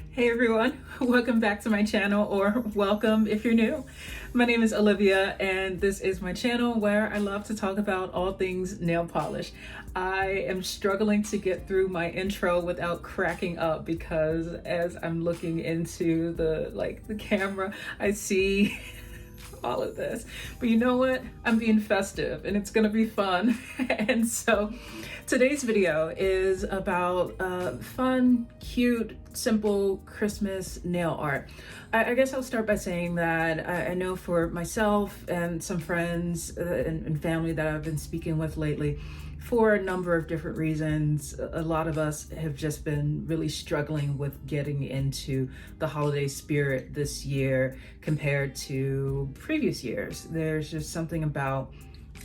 Hey everyone, welcome back to my channel, or welcome if you're new. My name is Olivia and this is my channel where I love to talk about all things nail polish. I am struggling to get through my intro without cracking up because as I'm looking into the camera, I see all of this. But you know what? I'm being festive and it's gonna be fun. And so today's video is about fun, cute, simple Christmas nail art. I guess I'll start by saying that I know for myself and some friends and family that I've been speaking with lately, for a number of different reasons, a lot of us have just been really struggling with getting into the holiday spirit this year compared to previous years. There's just something about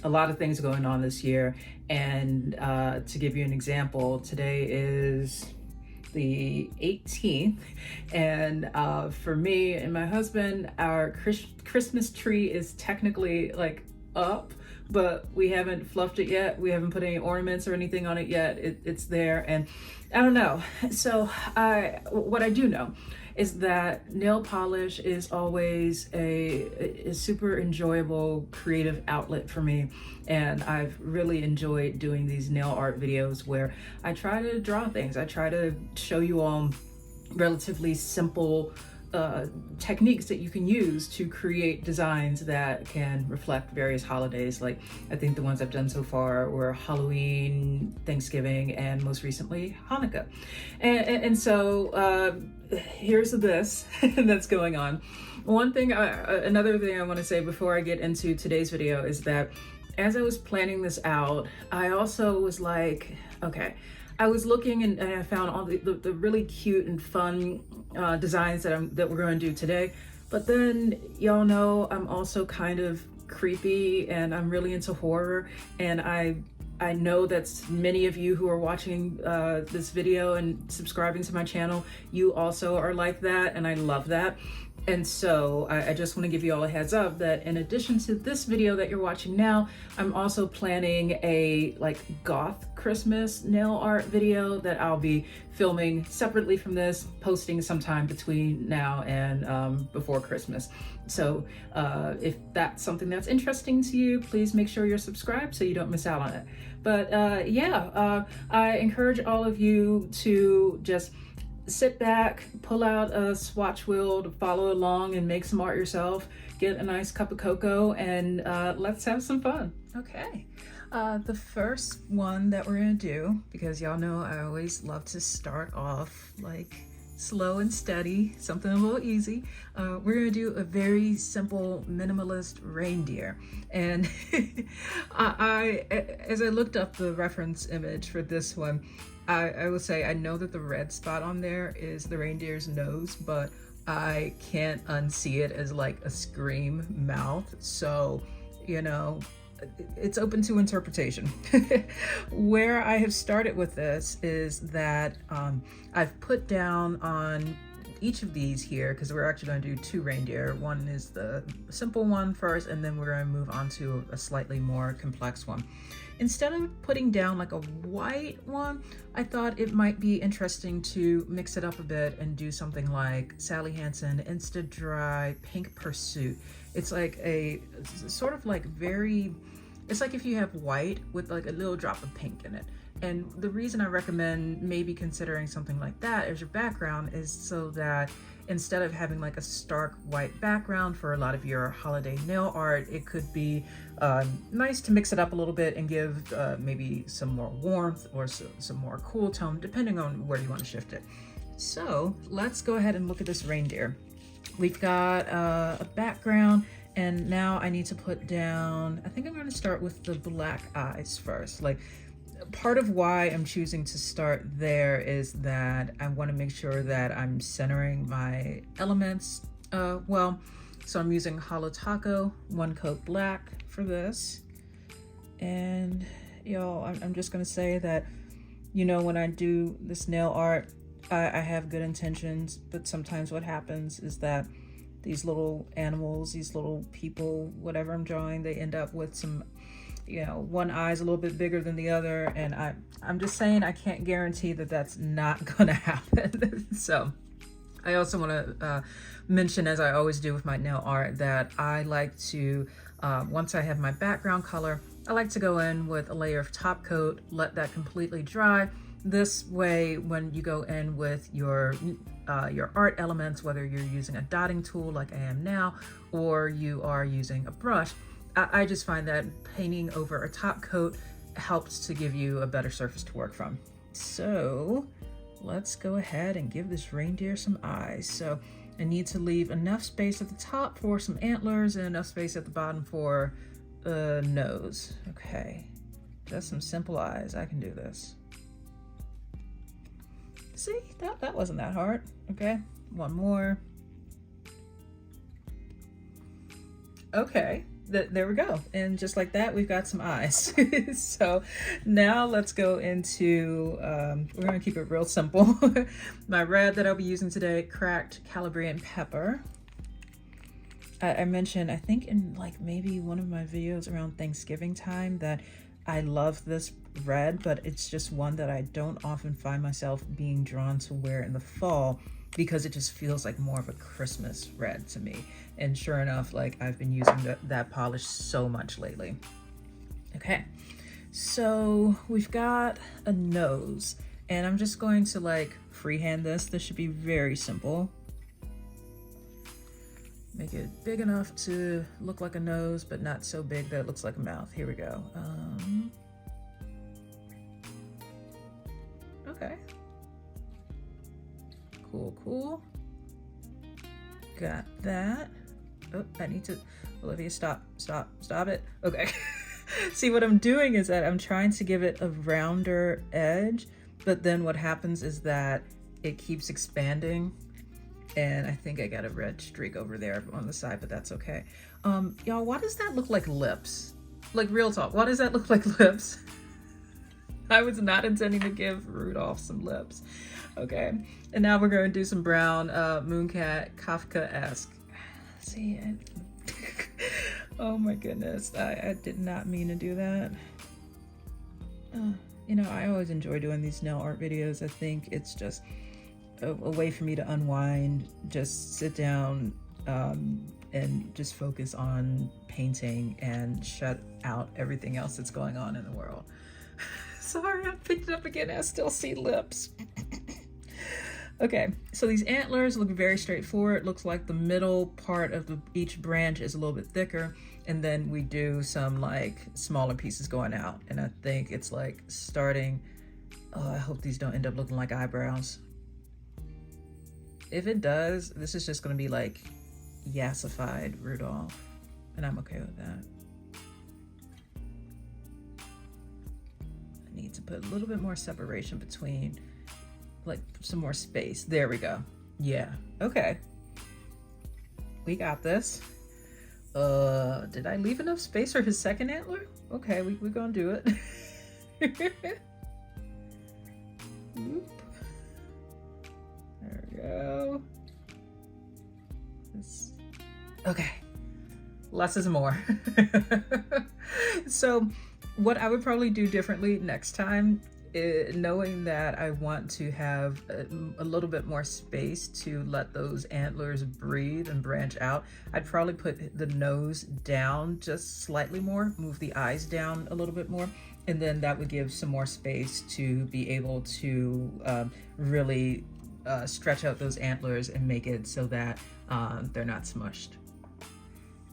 a lot of things going on this year. And to give you an example, today is the 18th, and for me and my husband, our Christmas tree is technically like up, but we haven't fluffed it yet. We haven't put any ornaments or anything on it yet. It's there, and I don't know. So what I do know is that nail polish is always a super enjoyable creative outlet for me. And I've really enjoyed doing these nail art videos where I try to draw things. I try to show you all relatively simple techniques that you can use to create designs that can reflect various holidays. Like, I think the ones I've done so far were Halloween, Thanksgiving, and most recently Hanukkah. And so here's this that's going on. Another thing I want to say before I get into today's video is that as I was planning this out, I also was like, okay, I was looking and I found all the really cute and fun designs that we're going to do today. But then, y'all know, I'm also kind of creepy and I'm really into horror. And I know that many of you who are watching this video and subscribing to my channel, you also are like that, and I love that. And so I just want to give you all a heads up that in addition to this video that you're watching now, I'm also planning a goth Christmas nail art video that I'll be filming separately from this, posting sometime between now and before Christmas. So if that's something that's interesting to you, please make sure you're subscribed so you don't miss out on it. But I encourage all of you to just sit back, pull out a swatch wheel to follow along and make some art yourself, get a nice cup of cocoa, and let's have some fun. Okay, the first one that we're gonna do, because y'all know I always love to start off like slow and steady, something a little easy. We're gonna do a very simple minimalist reindeer. And as I looked up the reference image for this one, I will say I know that the red spot on there is the reindeer's nose, but I can't unsee it as like a scream mouth. So, you know, it's open to interpretation. Where I have started with this is that I've put down on each of these here, because we're actually going to do two reindeer. One is the simple one first, and then we're going to move on to a slightly more complex one. Instead of putting down like a white one, I thought it might be interesting to mix it up a bit and do something like Sally Hansen Insta Dry Pink Pursuit. It's like sort of like it's like if you have white with like a little drop of pink in it. And the reason I recommend maybe considering something like that as your background is so that instead of having like a stark white background for a lot of your holiday nail art, it could be nice to mix it up a little bit and give maybe some more warmth or some more cool tone, depending on where you want to shift it. So let's go ahead and look at this reindeer. We've got a background, and now I need to put down, I think I'm going to start with the black eyes first. Like, part of why I'm choosing to start there is that I want to make sure that I'm centering my elements well. So I'm using Holo Taco One Coat Black for this. And y'all, I'm just gonna say that, you know, when I do this nail art, I have good intentions, but sometimes what happens is that these little animals, these little people, whatever I'm drawing, they end up with some, you know, one eye's a little bit bigger than the other, and I'm just saying I can't guarantee that that's not gonna happen. So I also want to mention, as I always do with my nail art, that I like to, once I have my background color, I like to go in with a layer of top coat, let that completely dry. This way, when you go in with your art elements, whether you're using a dotting tool like I am now, or you are using a brush, I just find that painting over a top coat helps to give you a better surface to work from. So let's go ahead and give this reindeer some eyes. So I need to leave enough space at the top for some antlers and enough space at the bottom for a nose. Okay, just some simple eyes. I can do this. See, that wasn't that hard. Okay, one more. Okay, there we go. And just like that, we've got some eyes. So now let's go into, we're gonna keep it real simple. My red that I'll be using today, cracked Calabrian pepper. I mentioned, I think in like maybe one of my videos around Thanksgiving time, that I love this red, but it's just one that I don't often find myself being drawn to wear in the fall because it just feels like more of a Christmas red to me. And sure enough, like I've been using that polish so much lately. Okay, so we've got a nose, and I'm just going to like freehand this. This should be very simple. Make it big enough to look like a nose, but not so big that it looks like a mouth. Here we go. Okay. Cool. Got that. Oh, I need to, Olivia, stop it. Okay. See, what I'm doing is that I'm trying to give it a rounder edge, but then what happens is that it keeps expanding. And I think I got a red streak over there on the side, but that's okay. Y'all, why does that look like lips? Like, real talk, why does that look like lips? I was not intending to give Rudolph some lips. Okay, and now we're going to do some brown, Mooncat, Kafka-esque. See, oh my goodness, I did not mean to do that. You know, I always enjoy doing these nail art videos. I think it's just a way for me to unwind, just sit down and just focus on painting and shut out everything else that's going on in the world. Sorry, I picked it up again. I still see lips. Okay, so these antlers look very straightforward. Looks like the middle part of each branch is a little bit thicker, and then we do some like smaller pieces going out. And I think it's like starting, oh, I hope these don't end up looking like eyebrows. If it does, this is just gonna be like yassified Rudolph, and I'm okay with that. I need to put a little bit more separation between, like some more space. There we go. Yeah, okay. We got this. Did I leave enough space for his second antler? Okay, we're gonna do it. Oop. There we go. Okay, less is more. So what I would probably do differently next time, knowing that I want to have a little bit more space to let those antlers breathe and branch out, I'd probably put the nose down just slightly more, move the eyes down a little bit more, and then that would give some more space to be able to really stretch out those antlers and make it so that they're not smushed.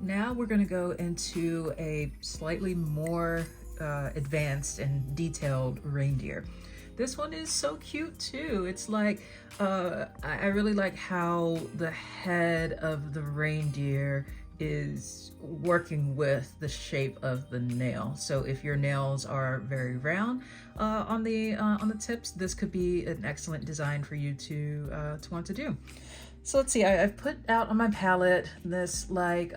Now we're going to go into a slightly more advanced and detailed reindeer. This one is so cute too. It's like, I really like how the head of the reindeer is working with the shape of the nail. So if your nails are very round on the tips, this could be an excellent design for you to want to do. So let's see, I've put out on my palette this like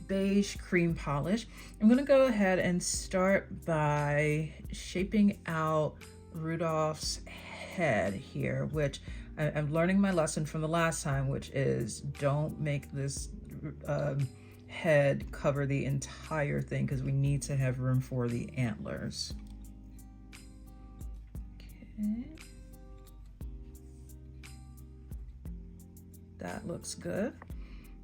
beige cream polish. I'm gonna go ahead and start by shaping out Rudolph's head here, which I'm learning my lesson from the last time, which is don't make this head cover the entire thing because we need to have room for the antlers. Okay. that looks good.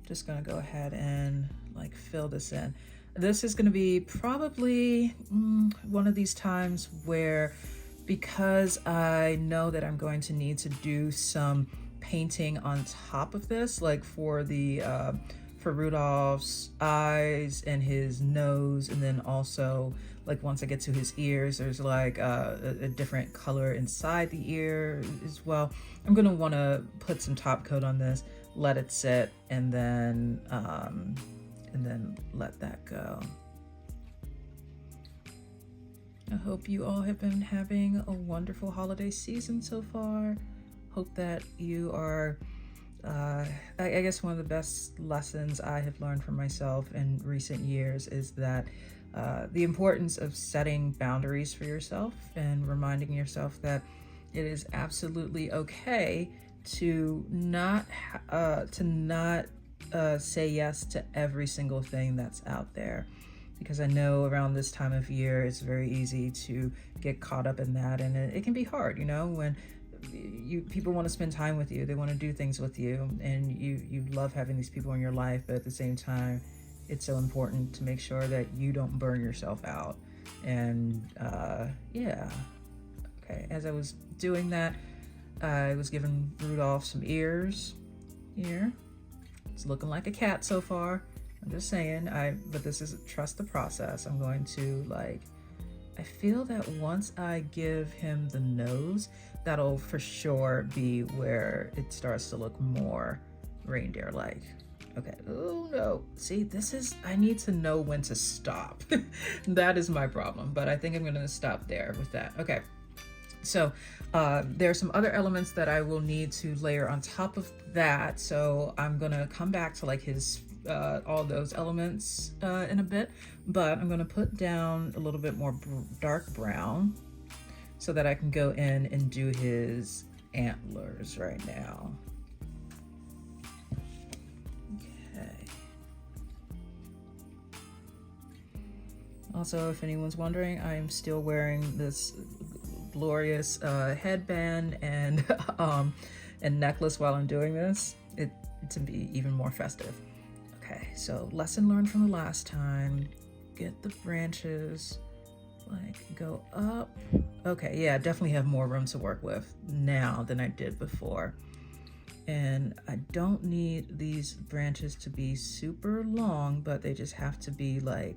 Just gonna go ahead and like fill this in. This is gonna be probably one of these times where, because I know that I'm going to need to do some painting on top of this, like for the for Rudolph's eyes and his nose, and then also like once I get to his ears, there's like a different color inside the ear as well. I'm gonna want to put some top coat on this, let it sit, and then let that go. I hope you all have been having a wonderful holiday season so far. Hope that you are, I guess one of the best lessons I have learned from myself in recent years is that the importance of setting boundaries for yourself and reminding yourself that it is absolutely okay to not say yes to every single thing that's out there. Because I know around this time of year, it's very easy to get caught up in that. And it can be hard, you know, when people want to spend time with you, they want to do things with you, and you love having these people in your life, but at the same time, it's so important to make sure that you don't burn yourself out. And yeah. Okay, as I was doing that, I was giving Rudolph some ears here. It's looking like a cat so far. I'm just saying, but this is trust the process. I'm going to I feel that once I give him the nose, that'll for sure be where it starts to look more reindeer-like. Okay, oh no, see, I need to know when to stop. That is my problem, but I think I'm gonna stop there with that. Okay, so there are some other elements that I will need to layer on top of that. So I'm gonna come back to like his all those elements in a bit, but I'm gonna put down a little bit more dark brown so that I can go in and do his antlers right now. Okay. Also, if anyone's wondering, I'm still wearing this glorious headband and necklace while I'm doing this, to be even more festive. Okay, so lesson learned from the last time. Get the branches, go up. Okay, yeah, definitely have more room to work with now than I did before. And I don't need these branches to be super long, but they just have to be the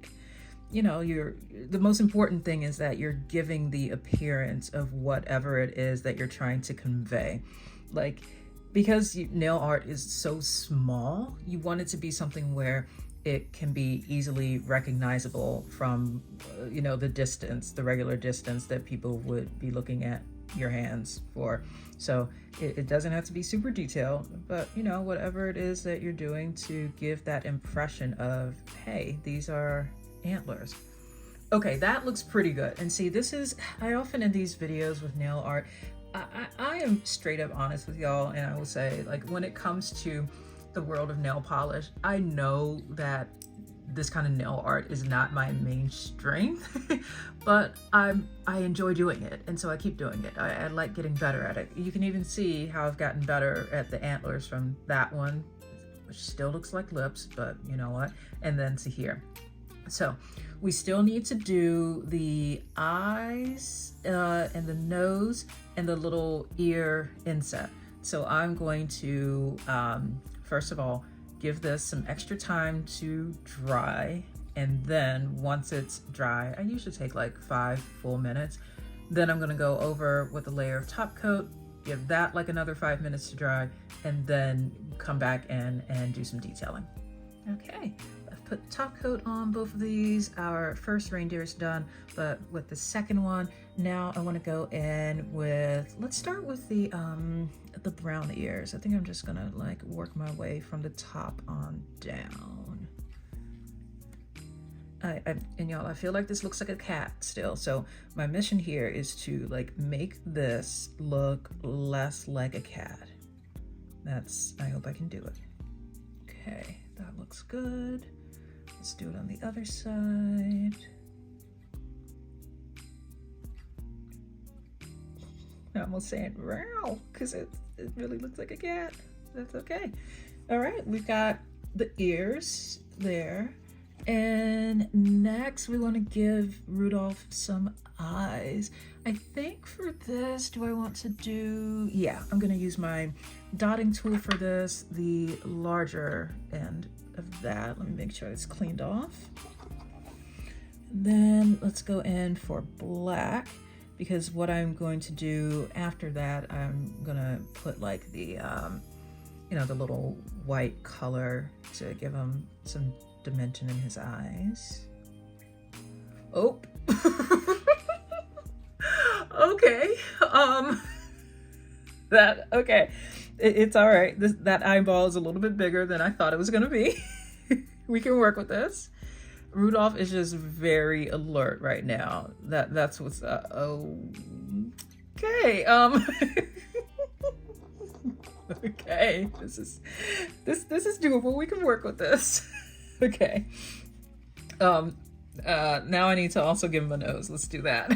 most important thing is that you're giving the appearance of whatever it is that you're trying to convey. Because nail art is so small, you want it to be something where it can be easily recognizable from, the distance, the regular distance that people would be looking at your hands for. So it doesn't have to be super detailed, but whatever it is that you're doing to give that impression of, hey, these are antlers. Okay, that looks pretty good. And see, I often in these videos with nail art, I am straight up honest with y'all, and I will say, when it comes to the world of nail polish, I know that this kind of nail art is not my main strength, but I enjoy doing it, and so I keep doing it. I like getting better at it. You can even see how I've gotten better at the antlers from that one, which still looks like lips, but you know what? And then to here. So we still need to do the eyes and the nose and the little ear inset. So I'm going to, first of all, give this some extra time to dry. And then once it's dry, I usually take 5 full minutes. Then I'm gonna go over with a layer of top coat, give that another 5 minutes to dry, and then come back in and do some detailing. Okay. Put top coat on both of these. Our first reindeer is done, but with the second one, now I want to go in with, let's start with the brown ears. I think I'm just gonna work my way from the top on down. And y'all, I feel like this looks like a cat still. So my mission here is to make this look less like a cat. I hope I can do it. Okay, that looks good. Let's do it on the other side. I'm almost saying "meow" because it really looks like a cat. That's okay. All right, we've got the ears there. And next we want to give Rudolph some eyes. I think for this, do I want to do, yeah, I'm gonna use my dotting tool for this, the larger end of that. Let me make sure it's cleaned off. Then let's go in for black, because what I'm going to do after that, I'm gonna put like the, you know, the little white color to give him some dimension in his eyes. Oh. Okay. Okay. It's all right. That eyeball is a little bit bigger than I thought it was gonna be. We can work with this. Rudolph is just very alert right now. That's what's okay. Okay. This is doable. We can work with this. Okay. Now I need to also give him a nose. Let's do that.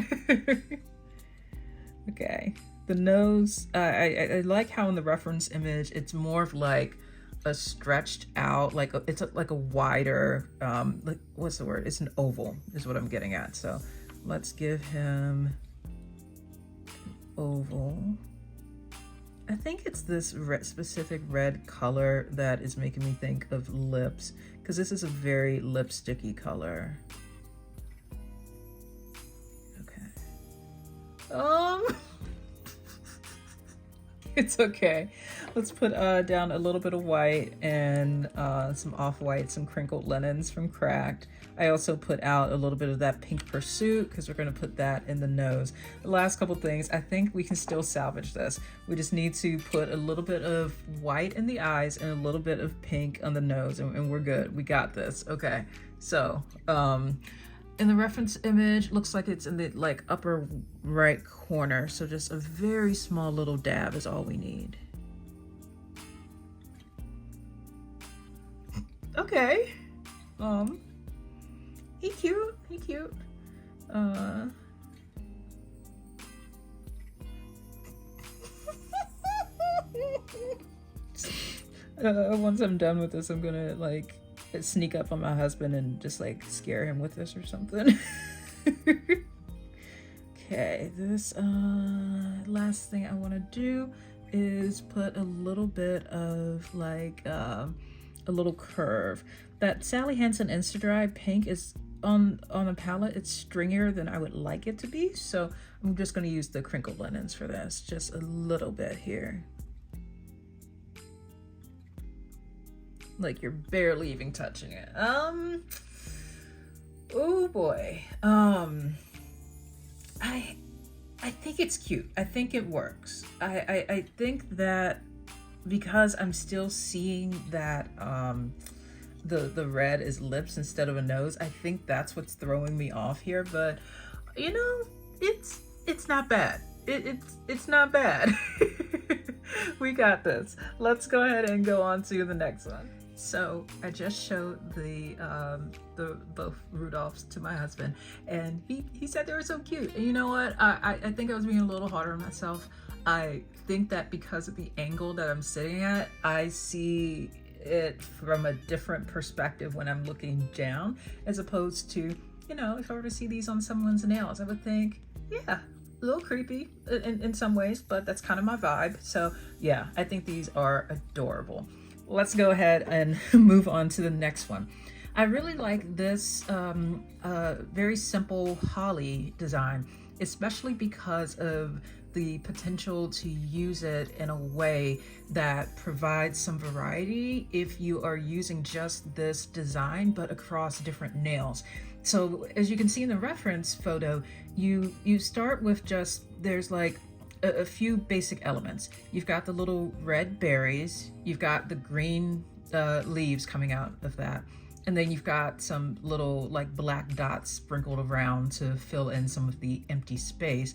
Okay. The nose, I like how in the reference image, it's more of like a stretched out, like it's like a wider, like what's the word? It's an oval is what I'm getting at. So let's give him an oval. I think it's this specific red color that is making me think of lips, because this is a very lipsticky color. Okay. It's okay. Let's put down a little bit of white and some off-white, some crinkled linens from Cracked. I also put out a little bit of that Pink Pursuit because we're going to put that in the nose. The last couple things, I think we can still salvage this. We just need to put a little bit of white in the eyes and a little bit of pink on the nose, and we're good. We got this. Okay. So, in the reference image, looks like it's in the like upper right corner. So just a very small little dab is all we need. Okay. He cute. He cute. Once I'm done with this, I'm gonna like sneak up on my husband and just like scare him with this or something. Okay, this last thing I want to do is put a little bit of like a little curve. That Sally Hansen Insta-Dry pink is on the palette. It's stringier than I would like it to be, so I'm just going to use the crinkled linens for this, just a little bit here. Like you're barely even touching it. Oh boy. I think it's cute. I think it works. I think that because I'm still seeing that the red is lips instead of a nose, I think that's what's throwing me off here. But you know, it's not bad. It's not bad. We got this. Let's go ahead and go on to the next one. So I just showed the both Rudolphs to my husband, and he said they were so cute. And you know what? I think I was being a little harder on myself. I think that because of the angle that I'm sitting at, I see it from a different perspective when I'm looking down, as opposed to, you know, if I were to see these on someone's nails, I would think, yeah, a little creepy in some ways, but that's kind of my vibe. So yeah, I think these are adorable. Let's go ahead and move on to the next one. I really like this very simple holly design, especially because of the potential to use it in a way that provides some variety if you are using just this design but across different nails. So as you can see in the reference photo, you start with just, there's like a few basic elements. You've got the little red berries, you've got the green leaves coming out of that, and then you've got some little like black dots sprinkled around to fill in some of the empty space,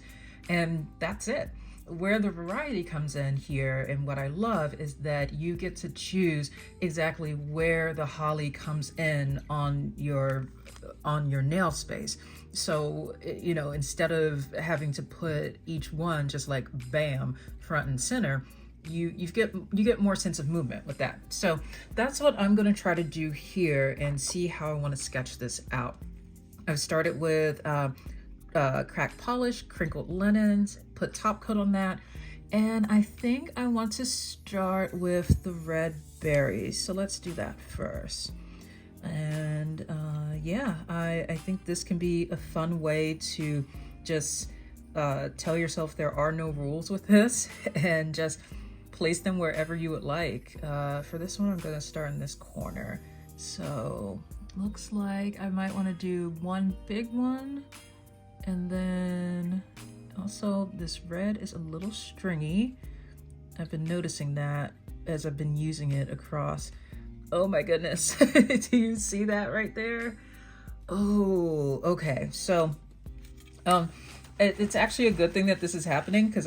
and that's it. Where the variety comes in here, and what I love, is that you get to choose exactly where the holly comes in on your nail space. So, you know, instead of having to put each one just like bam front and center, you get more sense of movement with that. So that's what I'm going to try to do here and see how I want to sketch this out. I've started with cracked polish, crinkled linens, put top coat on that, and I think I want to start with the red berries. So let's do that first. And yeah, I think this can be a fun way to just tell yourself there are no rules with this and just place them wherever you would like. For this one, I'm going to start in this corner. So looks like I might want to do one big one, and then also this red is a little stringy. I've been noticing that as I've been using it across. Oh my goodness. Do you see that right there? Oh, okay. So it's actually a good thing that this is happening, because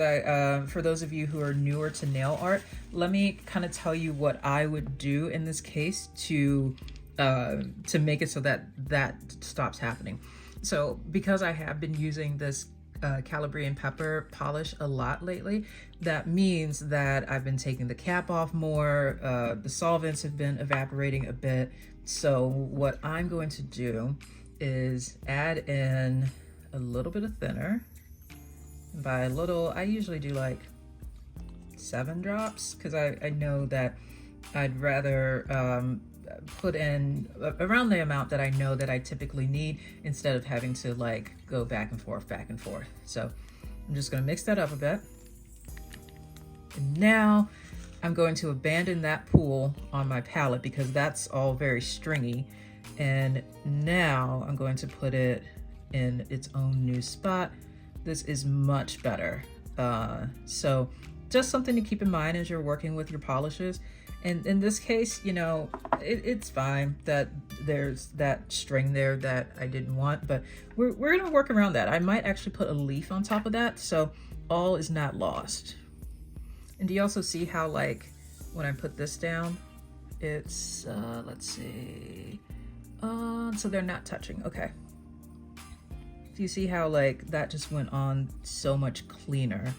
for those of you who are newer to nail art, let me kind of tell you what I would do in this case to make it so that that stops happening. So because I have been using this Calabrian pepper polish a lot lately, that means that I've been taking the cap off more. The solvents have been evaporating a bit. So what I'm going to do is add in a little bit of thinner. By a little, I usually do like 7 drops, because I know that I'd rather put in around the amount that I know that I typically need, instead of having to like go back and forth. So I'm just going to mix that up a bit. And now I'm going to abandon that pool on my palette, because that's all very stringy. And now I'm going to put it in its own new spot. This is much better. So just something to keep in mind as you're working with your polishes. And in this case, you know, it's fine that there's that string there that I didn't want, but we're gonna work around that. I might actually put a leaf on top of that, so all is not lost. And do you also see how, like, when I put this down, it's, let's see, so they're not touching, okay. Do you see how, like, that just went on so much cleaner?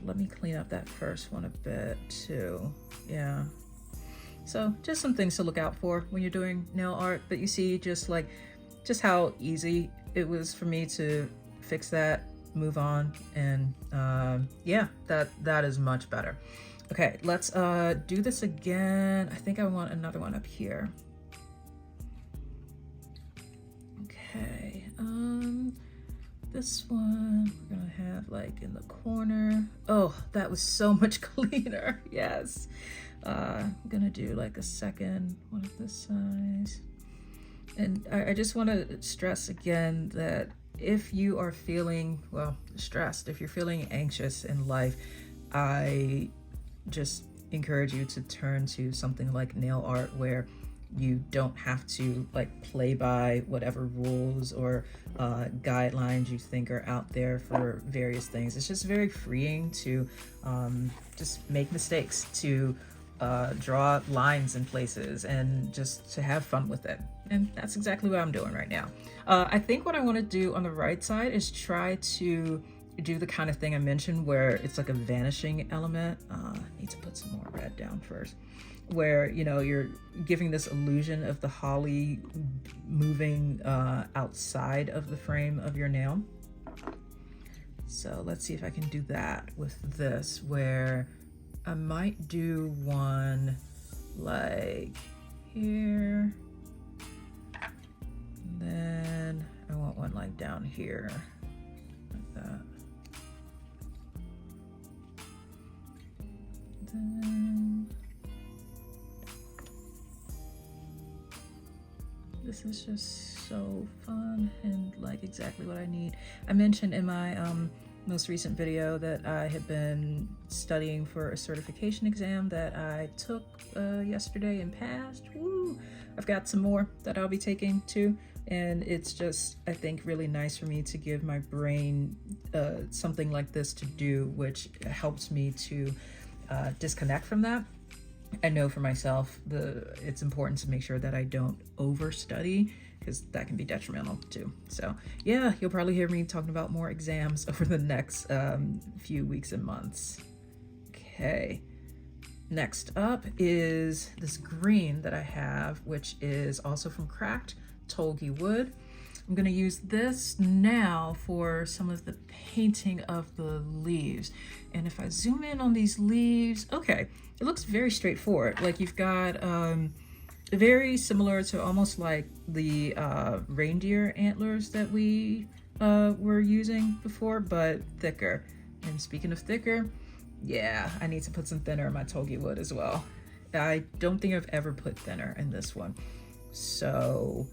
Let me clean up that first one a bit too. Yeah. So just some things to look out for when you're doing nail art. But you see just how easy it was for me to fix that, move on, and yeah, that is much better. Okay, let's do this again. I think I want another one up here. Okay, this one we're gonna have like in the corner. Oh, that was so much cleaner. Yes. I'm gonna do like a second one of this size. And I just want to stress again that if you are feeling, well, stressed, if you're feeling anxious in life, I just encourage you to turn to something like nail art, where you don't have to like play by whatever rules or guidelines you think are out there for various things. It's just very freeing to just make mistakes, to draw lines in places, and just to have fun with it. And that's exactly what I'm doing right now. I think what I want to do on the right side is try to do the kind of thing I mentioned where it's like a vanishing element. I need to put some more red down first, where, you know, you're giving this illusion of the holly moving outside of the frame of your nail. So let's see if I can do that with this, where I might do one like here, and then I want one like down here, like that. Then this is just so fun and like exactly what I need. I mentioned in my most recent video that I had been studying for a certification exam that I took yesterday and passed. Woo! I've got some more that I'll be taking too, and it's just, I think, really nice for me to give my brain something like this to do, which helps me to disconnect from that. I know for myself, it's important to make sure that I don't overstudy, because that can be detrimental too. So yeah, you'll probably hear me talking about more exams over the next few weeks and months. Okay. Next up is this green that I have, which is also from Cracked Tolgi Wood. I'm gonna use this now for some of the painting of the leaves. And if I zoom in on these leaves, okay, it looks very straightforward. Like you've got very similar to almost like the reindeer antlers that we were using before, but thicker. And speaking of thicker, yeah, I need to put some thinner in my Tolgi wood as well. I don't think I've ever put thinner in this one. So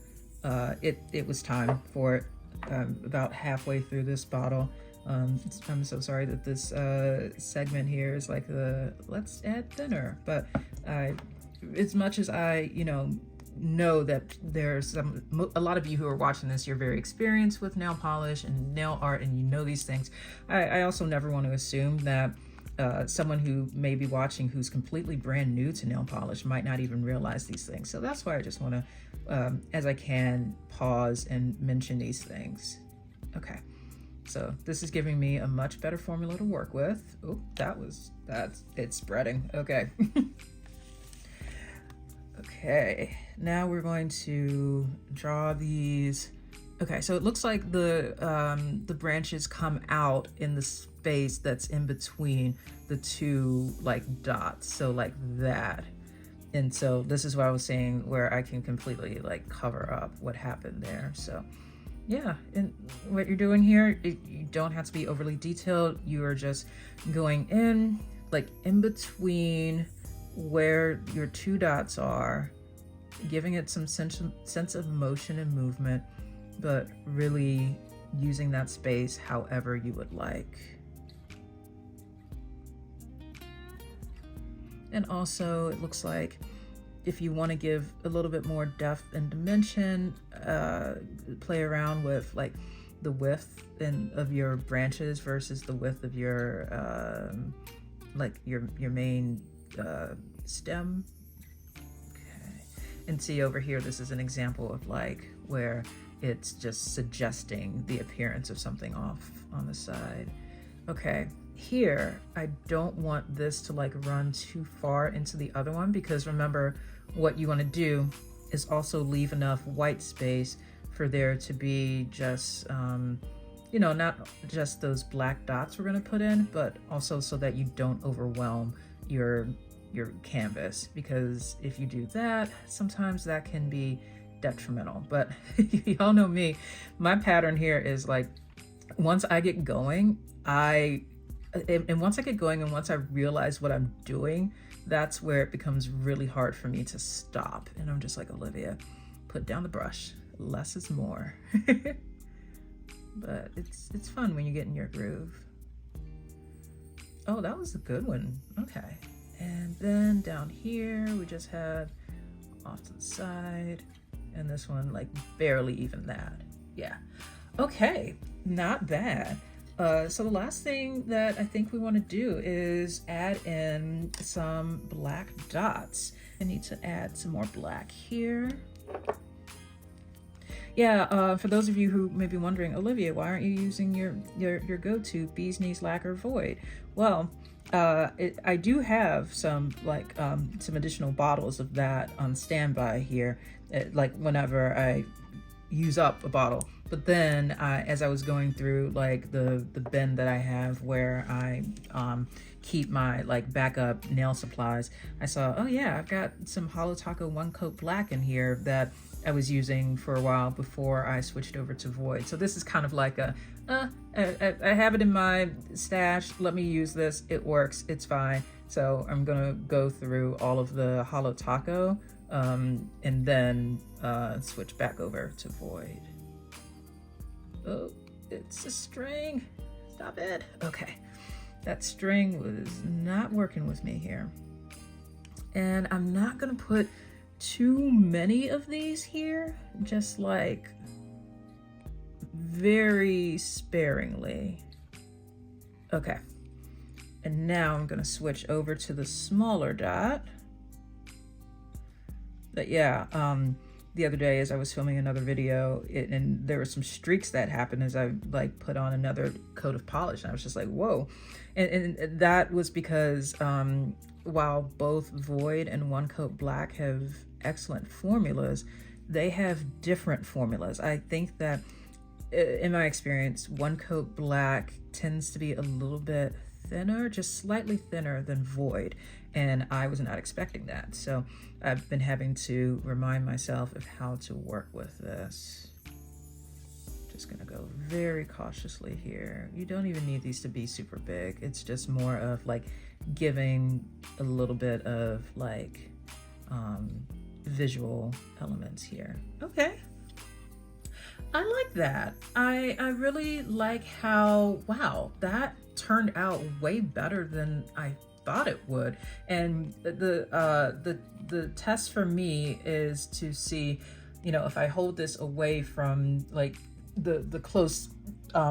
it was time for it. About halfway through this bottle. I'm so sorry that this segment here is like the let's add thinner, but as much as I, know that there's a lot of you who are watching this, you're very experienced with nail polish and nail art, and you know these things. I also never want to assume that someone who may be watching who's completely brand new to nail polish might not even realize these things. So that's why I just want to, as I can, pause and mention these things. Okay, so this is giving me a much better formula to work with. Oh, it's spreading. Okay. Okay, now we're going to draw these. Okay, so it looks like the branches come out in the space that's in between the two like dots, so like that. And so this is what I was saying, where I can completely like cover up what happened there. So yeah, and what you're doing here, you don't have to be overly detailed. You are just going in, like in between where your two dots are, giving it some sense of motion and movement, but really using that space however you would like. And also, it looks like if you want to give a little bit more depth and dimension, play around with like the width of your branches versus the width of your like your main stem. Okay, and see over here, this is an example of like where it's just suggesting the appearance of something off on the side. Okay, here I don't want this to like run too far into the other one, because remember, what you want to do is also leave enough white space for there to be just not just those black dots we're going to put in, but also so that you don't overwhelm your canvas, because if you do that, sometimes that can be detrimental. But y'all know me, my pattern here is like, once I get going, and once I realize what I'm doing, that's where it becomes really hard for me to stop. And I'm just like, Olivia, put down the brush, less is more. But it's fun when you get in your groove. Oh, that was a good one. Okay. And then down here, we just had off to the side, and this one like barely even that. Yeah. Okay, not bad. So the last thing that I think we want to do is add in some black dots. I need to add some more black here. Yeah, for those of you who may be wondering, Olivia, why aren't you using your go-to Bee's Knees Lacquer Void? Well, I do have some some additional bottles of that on standby here, like whenever I use up a bottle. But then as I was going through like the bin that I have where I keep my like backup nail supplies, I saw, oh yeah, I've got some Holo Taco One Coat Black in here that I was using for a while before I switched over to Void. So this is kind of like I have it in my stash, let me use this, it works, it's fine. So I'm gonna go through all of the Holo Taco and then switch back over to Void. Oh, it's a string, stop it. Okay, that string was not working with me here. And I'm not gonna put too many of these here, just like very sparingly. Okay, and now I'm gonna switch over to the smaller dot. But yeah, the other day as I was filming another video, and there were some streaks that happened as I like put on another coat of polish, and I was just like, whoa. And that was because while both Void and One Coat Black have excellent formulas, they have different formulas. I think that in my experience, One Coat Black tends to be a little bit thinner, just slightly thinner than Void, and I was not expecting that. So I've been having to remind myself of how to work with this. Just gonna go very cautiously here. You don't even need these to be super big. It's just more of like giving a little bit of like visual elements here. Okay, I like that. I really like how, wow, that turned out way better than I thought it would. And the test for me is to see, you know, if I hold this away from like the close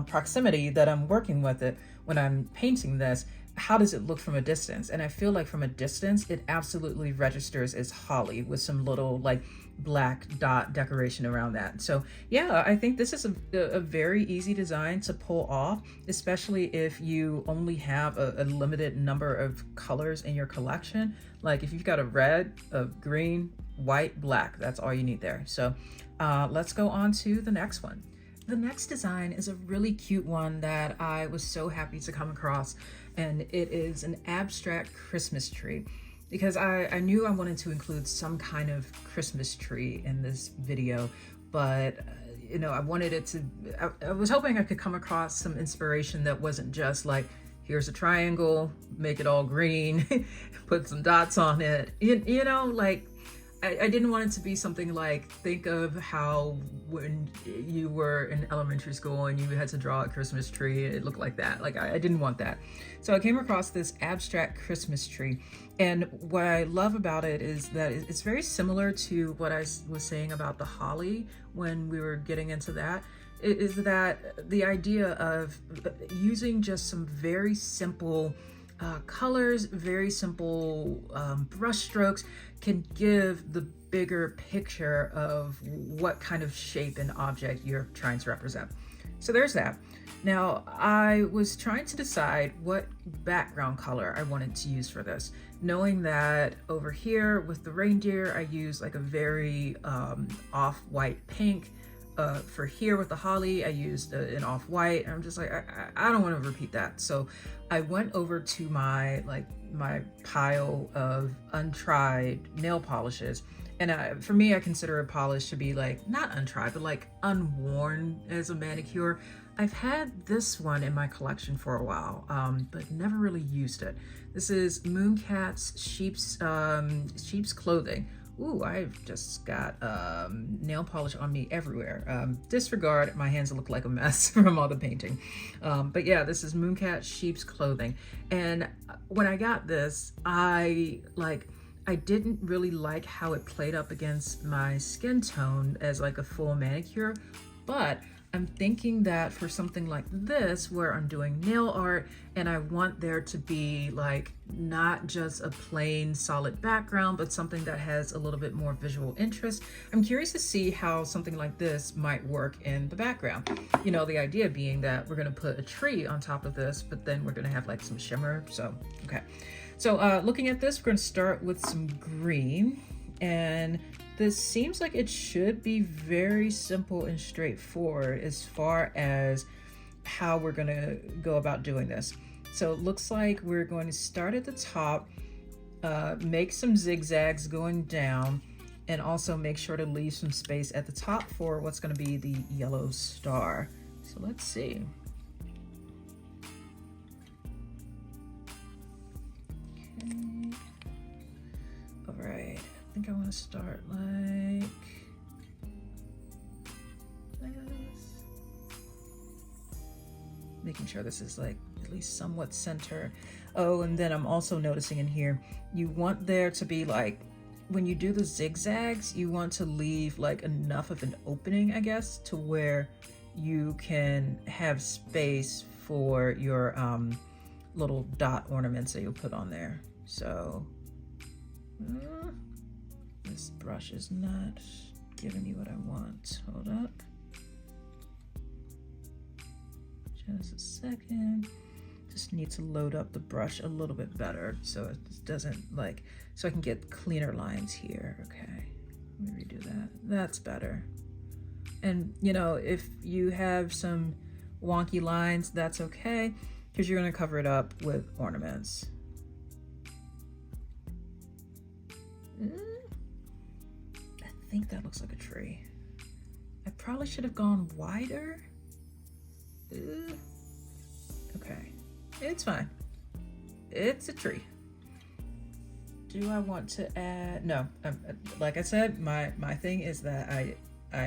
proximity that I'm working with it when I'm painting this, how does it look from a distance? And I feel like from a distance, it absolutely registers as holly with some little like black dot decoration around that. So yeah, I think this is a very easy design to pull off, especially if you only have a limited number of colors in your collection. Like if you've got a red, a green, white, black, that's all you need there. So let's go on to the next one. The next design is a really cute one that I was so happy to come across, and it is an abstract Christmas tree, because I knew I wanted to include some kind of Christmas tree in this video, but you know, I wanted it to, I was hoping I could come across some inspiration that wasn't just like, here's a triangle, make it all green, put some dots on it, you know, like, I didn't want it to be something like, think of how when you were in elementary school and you had to draw a Christmas tree, it looked like that. Like I didn't want that. So I came across this abstract Christmas tree. And what I love about it is that it's very similar to what I was saying about the holly when we were getting into that. Is that the idea of using just some very simple colors, very simple brush strokes can give the bigger picture of what kind of shape and object you're trying to represent. So there's that. Now, I was trying to decide what background color I wanted to use for this, knowing that over here with the reindeer, I use like a very off-white pink. For here with the holly, I used an off-white, and I'm just like, I don't want to repeat that. So I went over to my pile of untried nail polishes, and for me, I consider a polish to be like not untried, but like unworn as a manicure. I've had this one in my collection for a while, but never really used it. This is Mooncat's Sheep's Clothing. Ooh, I've just got nail polish on me everywhere. Disregard, my hands look like a mess from all the painting. But yeah, this is Mooncat Sheep's Clothing. And when I got this, I didn't really like how it played up against my skin tone as like a full manicure, but I'm thinking that for something like this, where I'm doing nail art and I want there to be like not just a plain solid background, but something that has a little bit more visual interest, I'm curious to see how something like this might work in the background. You know, the idea being that we're gonna put a tree on top of this, but then we're gonna have like some shimmer. So, okay. So looking at this, we're gonna start with some green, and this seems like it should be very simple and straightforward as far as how we're gonna go about doing this. So it looks like we're going to start at the top, make some zigzags going down, and also make sure to leave some space at the top for what's gonna be the yellow star. So let's see. Okay. All right. I think I want to start like this. Making sure this is like at least somewhat center. Oh, and then I'm also noticing in here, you want there to be like, when you do the zigzags, you want to leave like enough of an opening, I guess, to where you can have space for your little dot ornaments that you'll put on there. So this brush is not giving me what I want. Hold up. Just a second. Just need to load up the brush a little bit better so it doesn't like, so I can get cleaner lines here. Okay, let me redo that. That's better. And you know, if you have some wonky lines, that's okay, because you're going to cover it up with ornaments. I think that looks like a tree. I probably should have gone wider. Okay, it's fine. It's a tree. Do I want to add? No, like I said, my thing is that I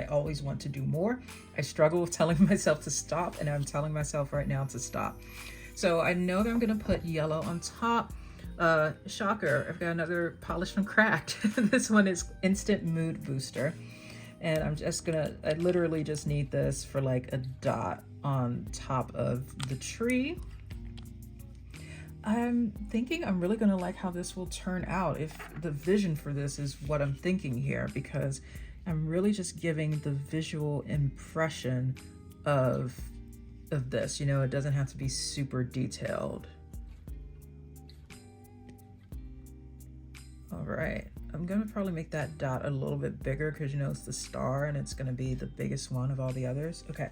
always want to do more. I struggle with telling myself to stop, and I'm telling myself right now to stop. So I know that I'm gonna put yellow on top. Shocker, I've got another polish from Cracked. This one is Instant Mood Booster. And I'm just gonna, I literally just need this for like a dot on top of the tree. I'm thinking I'm really gonna like how this will turn out if the vision for this is what I'm thinking here, because I'm really just giving the visual impression of this, you know, it doesn't have to be super detailed. All right, I'm gonna probably make that dot a little bit bigger because, you know, it's the star and it's gonna be the biggest one of all the others. Okay,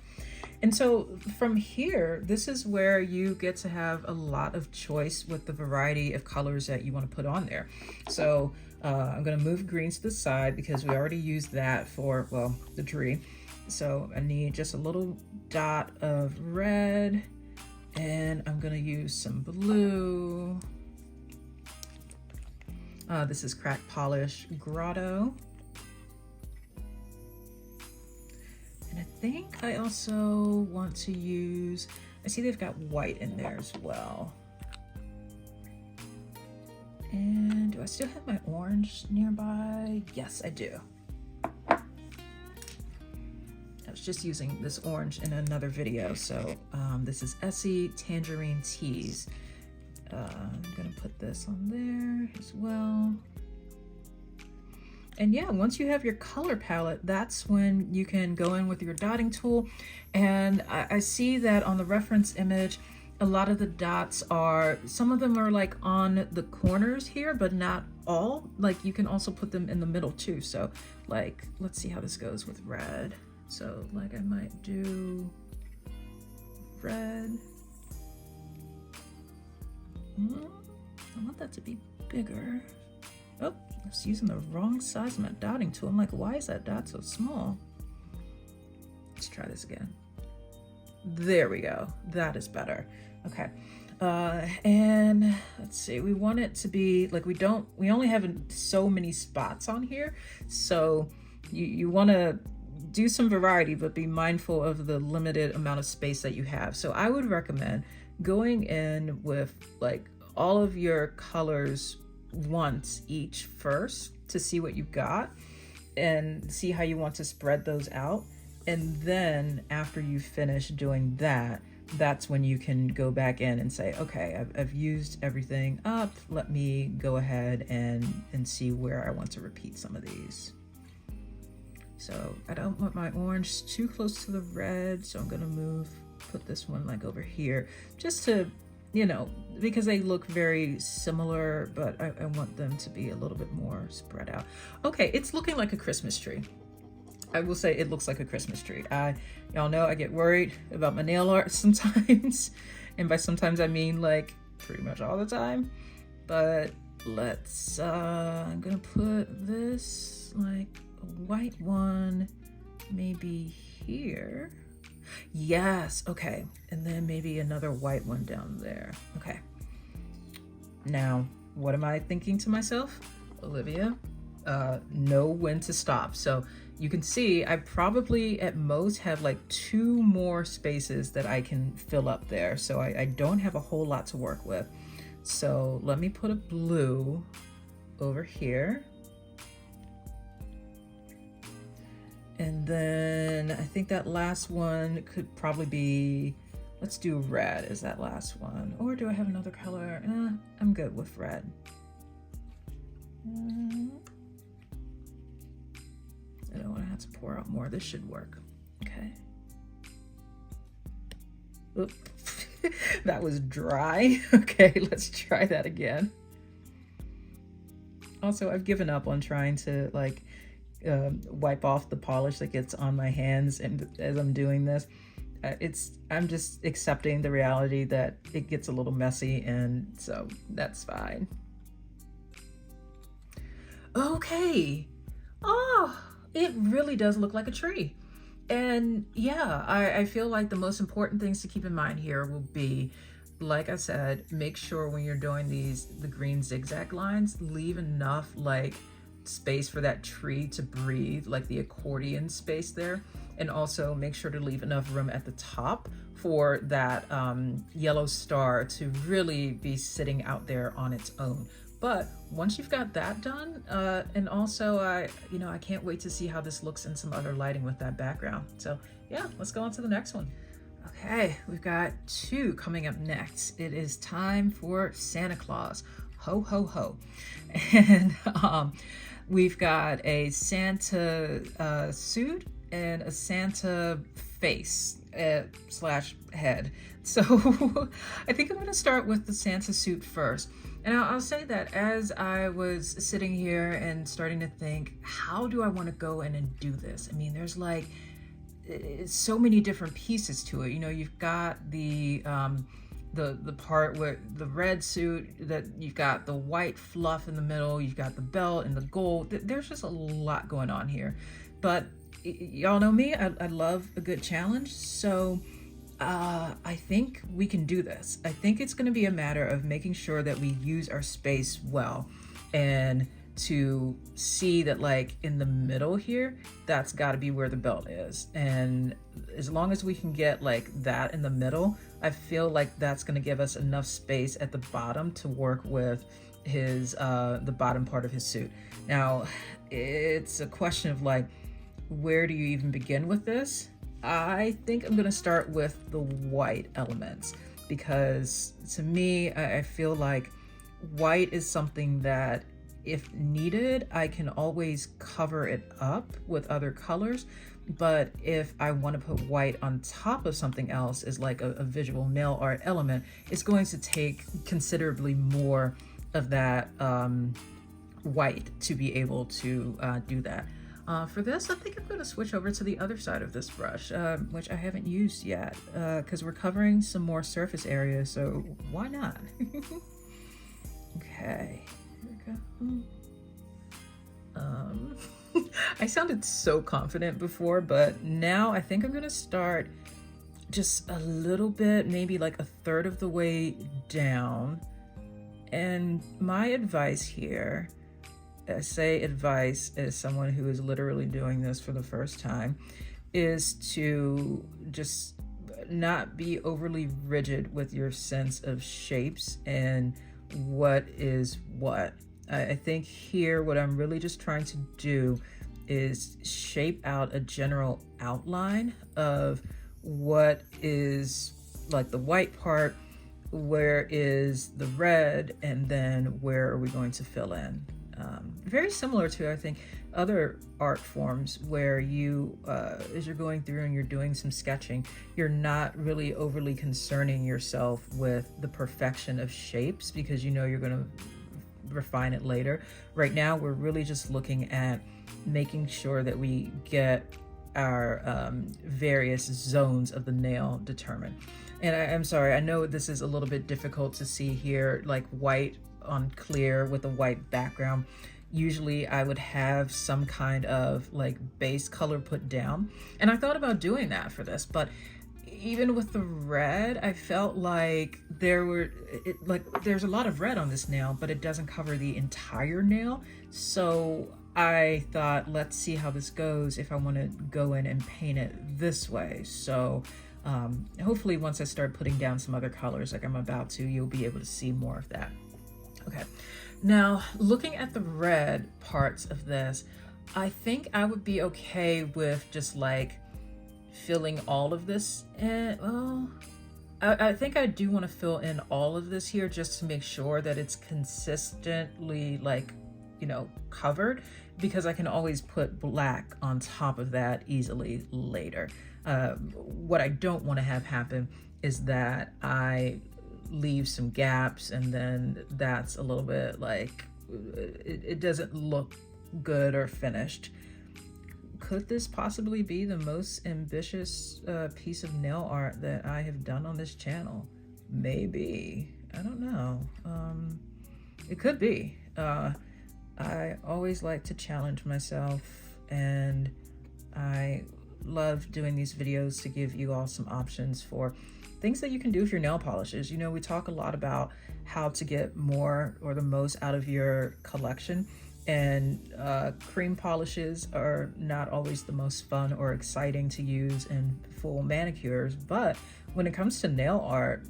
and so from here, this is where you get to have a lot of choice with the variety of colors that you want to put on there. So I'm gonna move greens to the side because we already used that for, well, the tree. So I need just a little dot of red, and I'm gonna use some blue. This is Crack Polish Grotto. And I think I also want to use, I see they've got white in there as well. And do I still have my orange nearby? Yes, I do. I was just using this orange in another video. So this is Essie Tangerine Teas. I'm gonna put this on there as well. And yeah, once you have your color palette, that's when you can go in with your dotting tool. And I see that on the reference image, a lot of the dots are, some of them are like on the corners here, but not all. Like you can also put them in the middle too. So like, let's see how this goes with red. So like I might do red. I want that to be bigger. Oh, I was using the wrong size of my dotting tool. I'm like, why is that dot so small? Let's try this again. There we go. That is better. Okay. And let's see, we want it to be like, we only have so many spots on here. So you want to do some variety, but be mindful of the limited amount of space that you have. So I would recommend going in with like all of your colors once each first to see what you've got and see how you want to spread those out. And then after you finish doing that, that's when you can go back in and say, okay, I've used everything up. Let me go ahead and see where I want to repeat some of these. So I don't want my orange too close to the red. So I'm gonna put this one like over here just to, you know, because they look very similar, but I want them to be a little bit more spread out. Okay, it's looking like a Christmas tree. I will say it looks like a Christmas tree. Y'all know I get worried about my nail art sometimes. And by sometimes I mean like pretty much all the time. But let's, I'm gonna put this like a white one maybe here. Yes, okay. And then maybe another white one down there. Okay. Now, what am I thinking to myself? Olivia, know when to stop. So you can see I probably at most have like 2 more spaces that I can fill up there. So I don't have a whole lot to work with. So let me put a blue over here. And then I think that last one could probably be, let's do red as that last one. Or do I have another color? I'm good with red. I don't want to have to pour out more. This should work. Okay. Oop. That was dry. Okay, let's try that again. Also, I've given up on trying to like wipe off the polish that gets on my hands, and as I'm doing this, I'm just accepting the reality that it gets a little messy, and so that's fine. Okay. Oh, it really does look like a tree. And yeah, I feel like the most important things to keep in mind here will be, like I said, make sure when you're doing the green zigzag lines, leave enough like space for that tree to breathe, like the accordion space there. And also make sure to leave enough room at the top for that yellow star to really be sitting out there on its own. But once you've got that done, and also I can't wait to see how this looks in some other lighting with that background. So yeah, let's go on to the next one. Okay, we've got 2 coming up next. It is time for Santa Claus. Ho, ho, ho. And we've got a Santa suit and a Santa face / head. So I think I'm gonna start with the Santa suit first. And I'll say that as I was sitting here and starting to think, how do I want to go in and do this? I mean, there's like so many different pieces to it. You know, you've got the part where the red suit, that you've got the white fluff in the middle, you've got the belt and the gold. There's just a lot going on here. But y'all know me, I love a good challenge. So I think we can do this. I think it's going to be a matter of making sure that we use our space well, and to see that like in the middle here, that's got to be where the belt is. And as long as we can get like that in the middle, I feel like that's going to give us enough space at the bottom to work with his the bottom part of his suit. Now, it's a question of like, where do you even begin with this? I think I'm gonna start with the white elements, because to me, I feel like white is something that if needed, I can always cover it up with other colors. But if I want to put white on top of something else as like a visual nail art element, it's going to take considerably more of that white to be able to do that. For this, I think I'm going to switch over to the other side of this brush, which I haven't used yet, because we're covering some more surface area, so why not? Okay, here we go. I sounded so confident before, but now I think I'm going to start just a little bit, maybe like a third of the way down. And my advice here, I say advice as someone who is literally doing this for the first time, is to just not be overly rigid with your sense of shapes and what is what. I think here what I'm really just trying to do is shape out a general outline of what is like the white part, where is the red, and then where are we going to fill in. Very similar to, I think, other art forms where you, as you're going through and you're doing some sketching, you're not really overly concerning yourself with the perfection of shapes, because you know you're going to refine it later. Right now, we're really just looking at making sure that we get our various zones of the nail determined. And I'm sorry, I know this is a little bit difficult to see here, like white on clear with a white background. Usually I would have some kind of like base color put down, and I thought about doing that for this, but even with the red, I felt like there's a lot of red on this nail, but it doesn't cover the entire nail. So I thought, let's see how this goes if I want to go in and paint it this way. So hopefully once I start putting down some other colors like I'm about to, you'll be able to see more of that. Okay, now looking at the red parts of this, I think I would be okay with just like filling all of this in. Well, I think I do want to fill in all of this here just to make sure that it's consistently like covered, because I can always put black on top of that easily later. What I don't want to have happen is that I leave some gaps, and then that's a little bit like, it doesn't look good or finished. Could this possibly be the most ambitious piece of nail art that I have done on this channel? Maybe. I don't know. It could be. I always like to challenge myself, and I love doing these videos to give you all some options for things that you can do with your nail polishes. We talk a lot about how to get more or the most out of your collection, and cream polishes are not always the most fun or exciting to use in full manicures, but when it comes to nail art,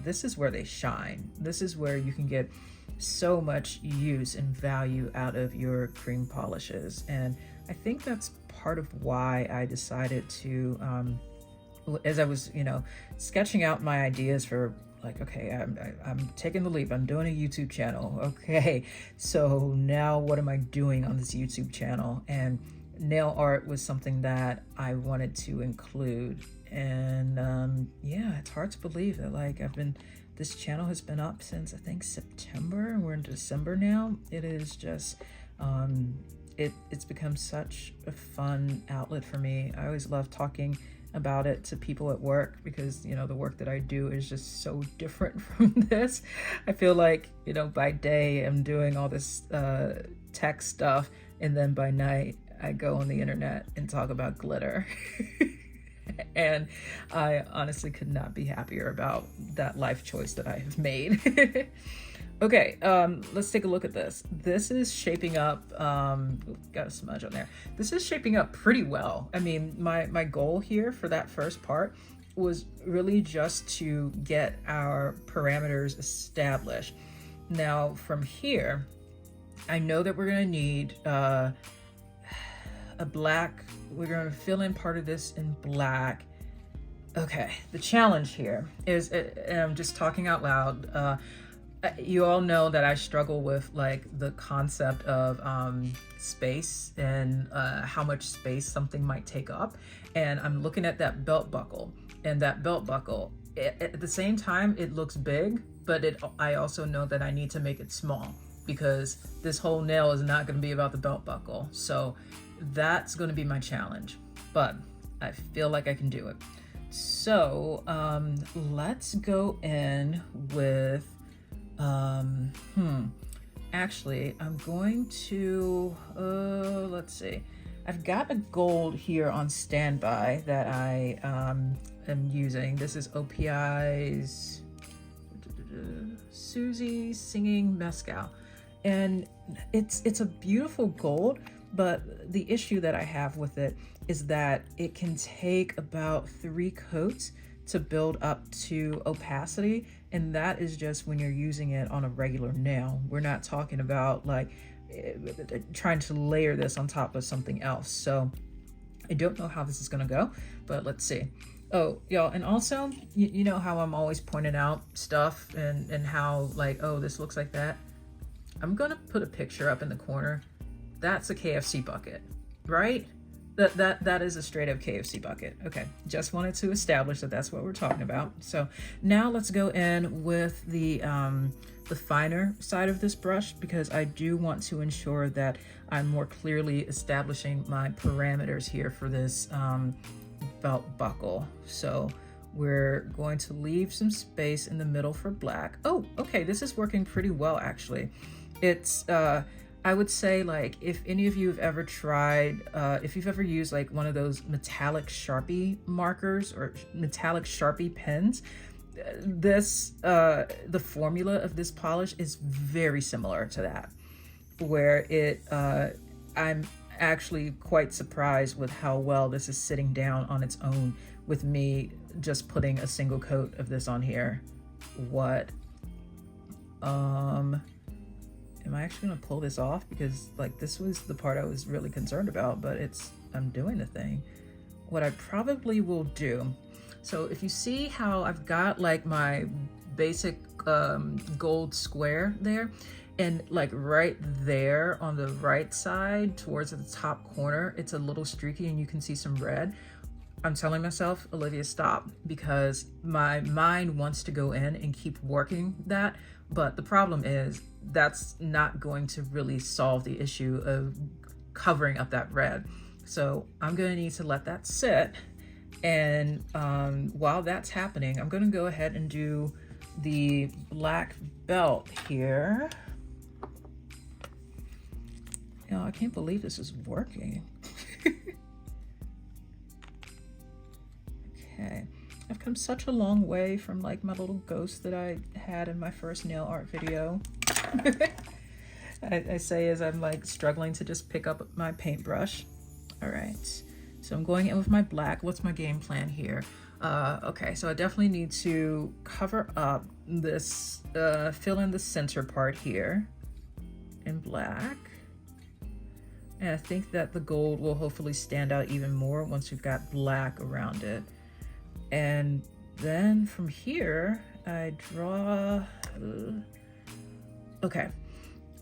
this is where they shine. This is where you can get so much use and value out of your cream polishes. And I think that's part of why I decided to, as I was, sketching out my ideas for, like, okay, I'm taking the leap. I'm doing a YouTube channel. Okay, so now what am I doing on this YouTube channel? And nail art was something that I wanted to include. And yeah, it's hard to believe that, like, this channel has been up since I think September, and we're in December now. It is just, it's become such a fun outlet for me. I always love talking about it to people at work, because the work that I do is just so different from this. I feel like by day I'm doing all this tech stuff, and then by night I go on the internet and talk about glitter. And I honestly could not be happier about that life choice that I have made. Okay, let's take a look at this. This is shaping up, got a smudge on there. This is shaping up pretty well. I mean, my goal here for that first part was really just to get our parameters established. Now from here, I know that we're gonna need a black. We're gonna fill in part of this in black. Okay, the challenge here is, and I'm just talking out loud, you all know that I struggle with, like, the concept of space and how much space something might take up. And I'm looking at that belt buckle, and that belt buckle, at the same time, it looks big, but I also know that I need to make it small, because this whole nail is not going to be about the belt buckle. So that's going to be my challenge, but I feel like I can do it. So let's go in with, actually, I'm going to, let's see. I've got a gold here on standby that I am using. This is OPI's Susie Singing Mescal. And it's a beautiful gold, but the issue that I have with it is that it can take about 3 coats to build up to opacity, and that is just when you're using it on a regular nail. We're not talking about like trying to layer this on top of something else. So I don't know how this is gonna go, but let's see. Oh, y'all, and also, you know how I'm always pointing out stuff and how, like, oh, this looks like that. I'm gonna put a picture up in the corner. That's a KFC bucket, right? That is a straight up KFC bucket. Okay, just wanted to establish that that's what we're talking about. So now let's go in with the finer side of this brush, because I do want to ensure that I'm more clearly establishing my parameters here for this belt buckle. So we're going to leave some space in the middle for black. Oh, okay, this is working pretty well, actually. It's I would say, like, if any of you have ever tried, if you've ever used like one of those metallic Sharpie markers or metallic Sharpie pens, this, the formula of this polish is very similar to that, where it, I'm actually quite surprised with how well this is sitting down on its own with me just putting a single coat of this on here. What, am I actually gonna pull this off? Because, like, this was the part I was really concerned about, but I'm doing the thing. What I probably will do, so if you see how I've got like my basic gold square there, And like right there on the right side towards the top corner, it's a little streaky and you can see some red. I'm telling myself, Olivia, stop, because my mind wants to go in and keep working that. But the problem is that's not going to really solve the issue of covering up that red. So I'm going to need to let that sit. And while that's happening, I'm going to go ahead and do the black belt here. Oh, I can't believe this is working. Okay, I've come such a long way from like my little ghost that I had in my first nail art video. I say as I'm like struggling to just pick up my paintbrush. All right, so I'm going in with my black. What's my game plan here? Okay, so I definitely need to cover up this, fill in the center part here in black. And I think that the gold will hopefully stand out even more once we've got black around it. And then from here, I draw, okay.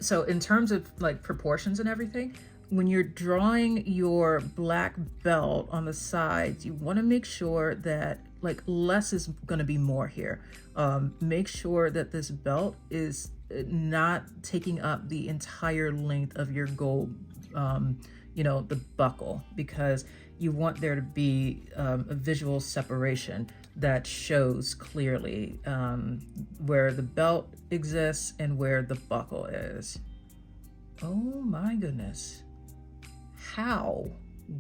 So in terms of like proportions and everything, when you're drawing your black belt on the sides, you want to make sure that like less is going to be more here. Make sure that this belt is not taking up the entire length of your gold, you know, the buckle, because you want there to be a visual separation that shows clearly where the belt exists and where the buckle is. Oh my goodness. How?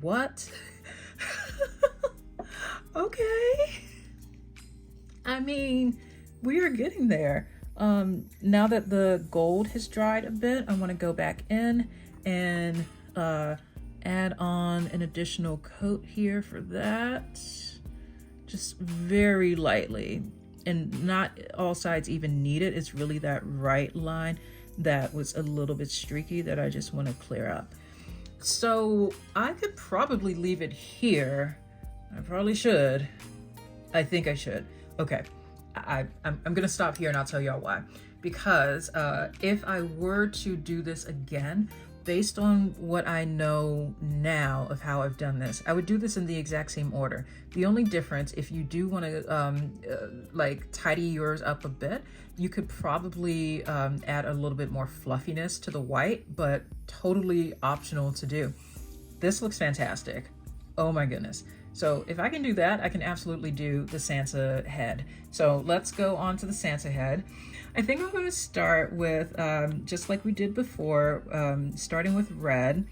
What? Okay. I mean, we are getting there. Now that the gold has dried a bit, I want to go back in and add on an additional coat here for that. Just very lightly, and not all sides even need it. It's really that right line that was a little bit streaky that I just want to clear up. So I could probably leave it here. I probably should. I think I should. Okay, I'm gonna stop here and I'll tell y'all why. Because if I were to do this again, based on what I know now of how I've done this, I would do this in the exact same order. The only difference, if you do want to like tidy yours up a bit, you could probably add a little bit more fluffiness to the white, but totally optional to do. This looks fantastic. Oh my goodness. So if I can do that, I can absolutely do the Santa head. So let's go on to the Santa head. I think I'm going to start with, just like we did before, starting with red.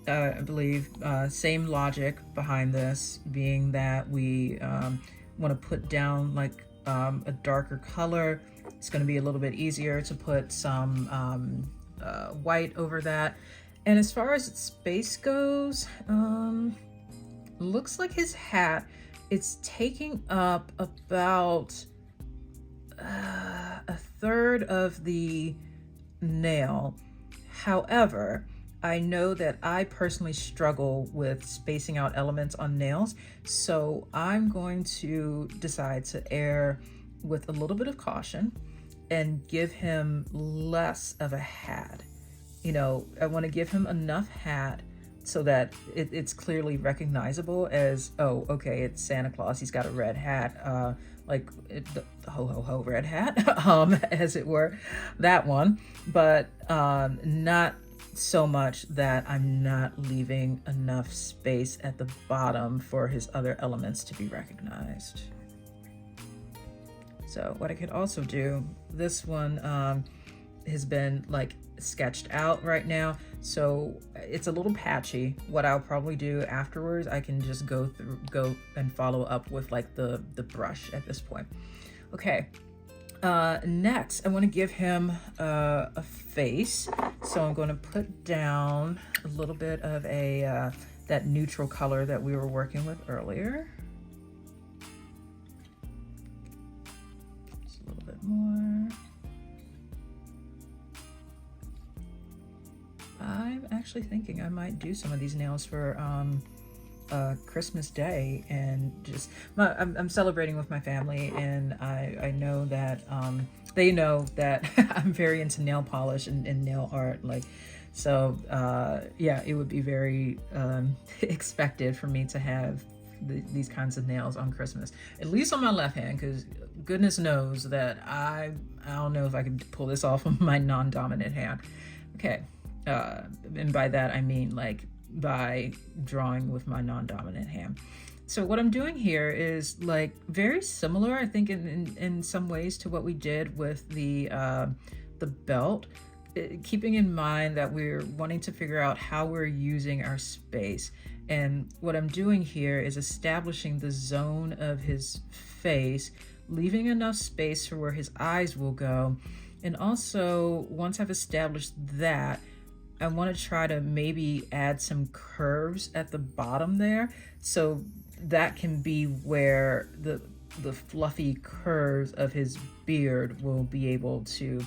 I believe same logic behind this, being that we want to put down like a darker color. It's going to be a little bit easier to put some white over that. And as far as space goes, looks like his hat, it's taking up about a third of the nail. However, I know that I personally struggle with spacing out elements on nails, so I'm going to decide to err with a little bit of caution and give him less of a hat. You know, I want to give him enough hat so that it's clearly recognizable as, oh, okay, it's Santa Claus. He's got a red hat, like the ho ho ho red hat, as it were, that one. But not so much that I'm not leaving enough space at the bottom for his other elements to be recognized. So what I could also do, this one has been like sketched out right now, so it's a little patchy. What I'll probably do afterwards, I can just go and follow up with like the brush at this point. Okay, next I want to give him a face, so I'm going to put down a little bit of a that neutral color that we were working with earlier. Just a little bit more. I'm actually thinking I might do some of these nails for Christmas Day, and just I'm celebrating with my family, and I know that they know that I'm very into nail polish and nail art, like, so yeah, it would be very expected for me to have these kinds of nails on Christmas, at least on my left hand, because goodness knows that I don't know if I can pull this off on my non-dominant hand. Okay, and by that I mean like by drawing with my non-dominant hand. So what I'm doing here is like very similar, I think, in some ways to what we did with the belt, keeping in mind that we're wanting to figure out how we're using our space. And what I'm doing here is establishing the zone of his face, leaving enough space for where his eyes will go. And also, once I've established that, I want to try to maybe add some curves at the bottom there, so that can be where the fluffy curves of his beard will be able to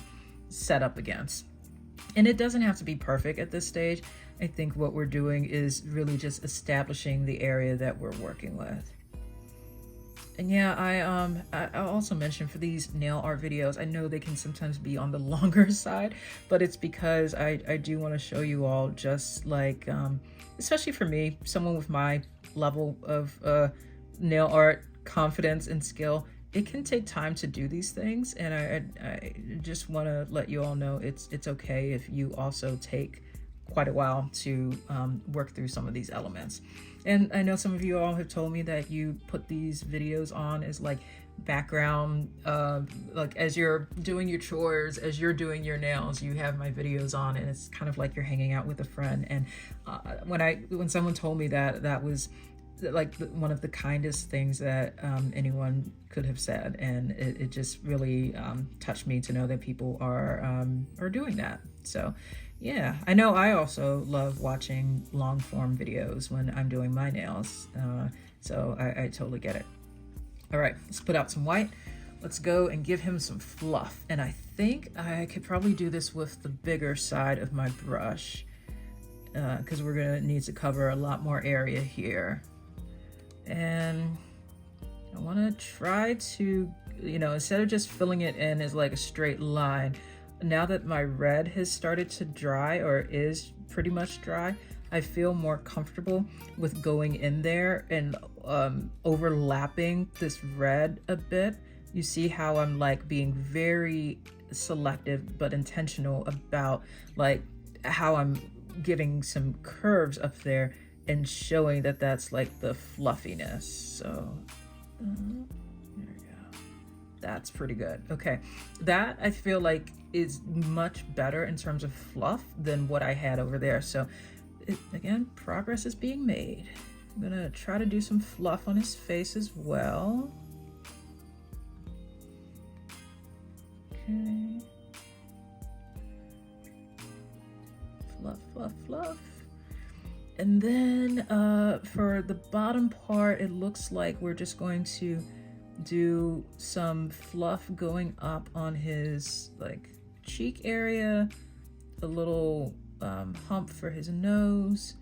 set up against. And it doesn't have to be perfect at this stage. I think what we're doing is really just establishing the area that we're working with. And yeah, I also mentioned for these nail art videos, I know they can sometimes be on the longer side, but it's because I do want to show you all, just like, especially for me, someone with my level of nail art confidence and skill, it can take time to do these things. And I just want to let you all know it's okay if you also take quite a while to work through some of these elements. And I know some of you all have told me that you put these videos on as like background, like as you're doing your chores, as you're doing your nails, you have my videos on, and it's kind of like you're hanging out with a friend. And when someone told me that, that was like one of the kindest things that anyone could have said, and it just really touched me to know that people are doing that. So yeah, I know I also love watching long form videos when I'm doing my nails, so I totally get it. All right, let's put out some white. Let's go and give him some fluff. And I think I could probably do this with the bigger side of my brush, because we're gonna need to cover a lot more area here. And I wanna try to, instead of just filling it in as like a straight line, now that my red has started to dry, or is pretty much dry, I feel more comfortable with going in there and overlapping this red a bit. You see how I'm like being very selective but intentional about like how I'm giving some curves up there and showing that that's like the fluffiness. So there we go. That's pretty good. Okay, that I feel like is much better in terms of fluff than what I had over there. So again, progress is being made. I'm gonna try to do some fluff on his face as well. Okay. Fluff, fluff, fluff. And then for the bottom part, it looks like we're just going to do some fluff going up on his like cheek area, a little hump for his nose,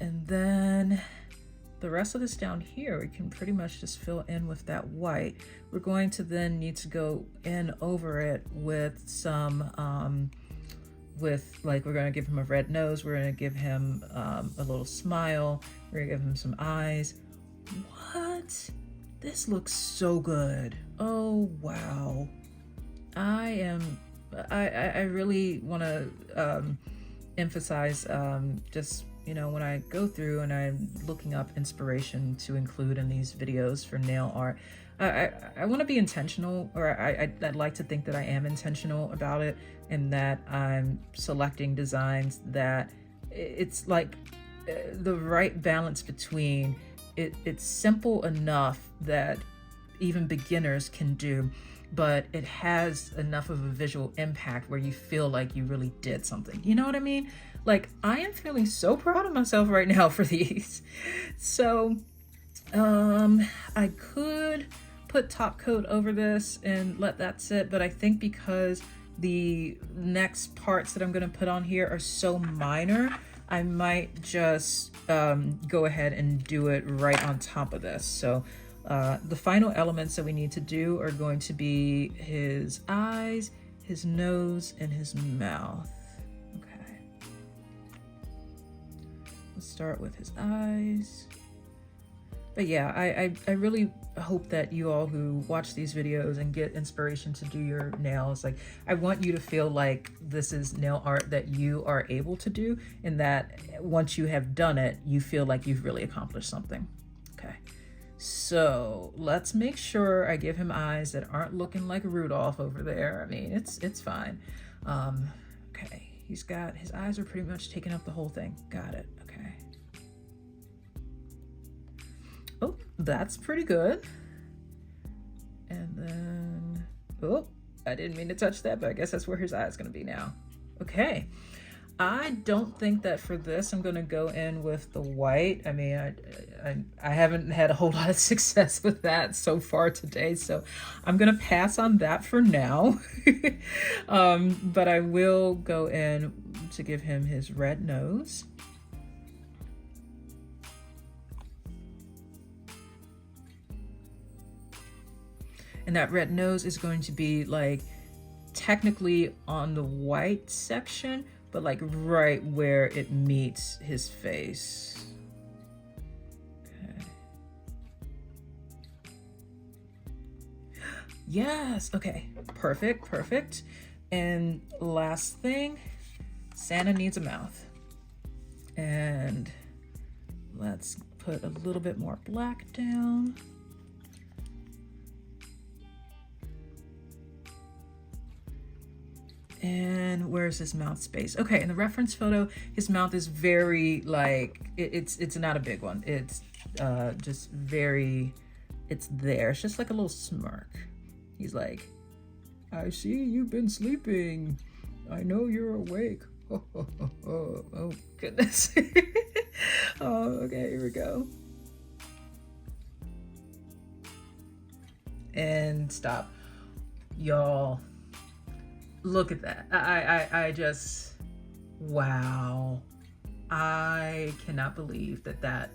and then the rest of this down here we can pretty much just fill in with that white. We're going to then need to go in over it with some we're going to give him a red nose, we're going to give him a little smile, we're going to give him some eyes. What? This looks so good. Oh wow. I really want to emphasize just, when I go through and I'm looking up inspiration to include in these videos for nail art, I want to be intentional, or I'd like to think that I am intentional about it, and that I'm selecting designs that it's like the right balance between it's simple enough that even beginners can do, but it has enough of a visual impact where you feel like you really did something. You know what I mean? Like, I am feeling so proud of myself right now for these. So I could put top coat over this and let that sit, but I think because the next parts that I'm going to put on here are so minor, I might just go ahead and do it right on top of this. So the final elements that we need to do are going to be his eyes, his nose, and his mouth. Okay. Let's start with his eyes. But yeah, I really hope that you all who watch these videos and get inspiration to do your nails, like, I want you to feel like this is nail art that you are able to do, and that once you have done it, you feel like you've really accomplished something. Okay, so let's make sure I give him eyes that aren't looking like Rudolph over there. I mean, it's fine. Okay, his eyes are pretty much taking up the whole thing. Got it. Okay. Oh, that's pretty good. And then, oh, I didn't mean to touch that, but I guess that's where his eye is going to be now. Okay. I don't think that for this I'm going to go in with the white. I mean, I haven't had a whole lot of success with that so far today, so I'm going to pass on that for now. But I will go in to give him his red nose. And that red nose is going to be like technically on the white section, but like right where it meets his face. Okay. Yes, okay, perfect. And last thing, Santa needs a mouth. And let's put a little bit more black down. And where's his mouth space? Okay, in the reference photo, his mouth is very like, it's not a big one. It's just very, it's there. It's just like a little smirk. He's like, I see you've been sleeping. I know you're awake. Oh goodness. Oh, okay, here we go. And stop. Y'all. Look at that. I just, wow. I cannot believe that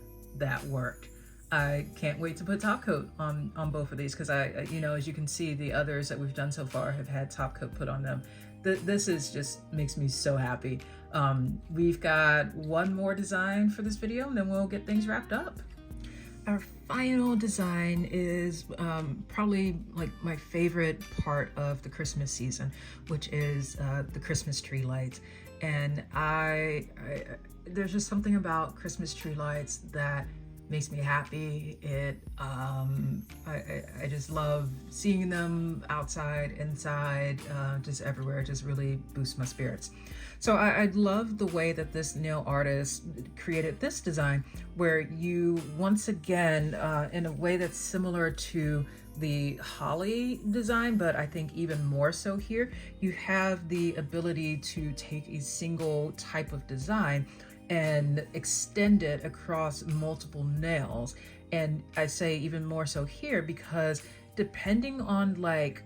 worked. I can't wait to put top coat on both of these, because you know, as you can see, the others that we've done so far have had top coat put on them. This is just makes me so happy. We've got one more design for this video, and then we'll get things wrapped up. Our final design is probably like my favorite part of the Christmas season, which is the Christmas tree lights. And there's just something about Christmas tree lights that makes me happy. I just love seeing them outside, inside, just everywhere. It just really boosts my spirits. So I love the way that this nail artist created this design, where you, once again, in a way that's similar to the holly design, but I think even more so here, you have the ability to take a single type of design and extend it across multiple nails. And I say even more so here because depending on like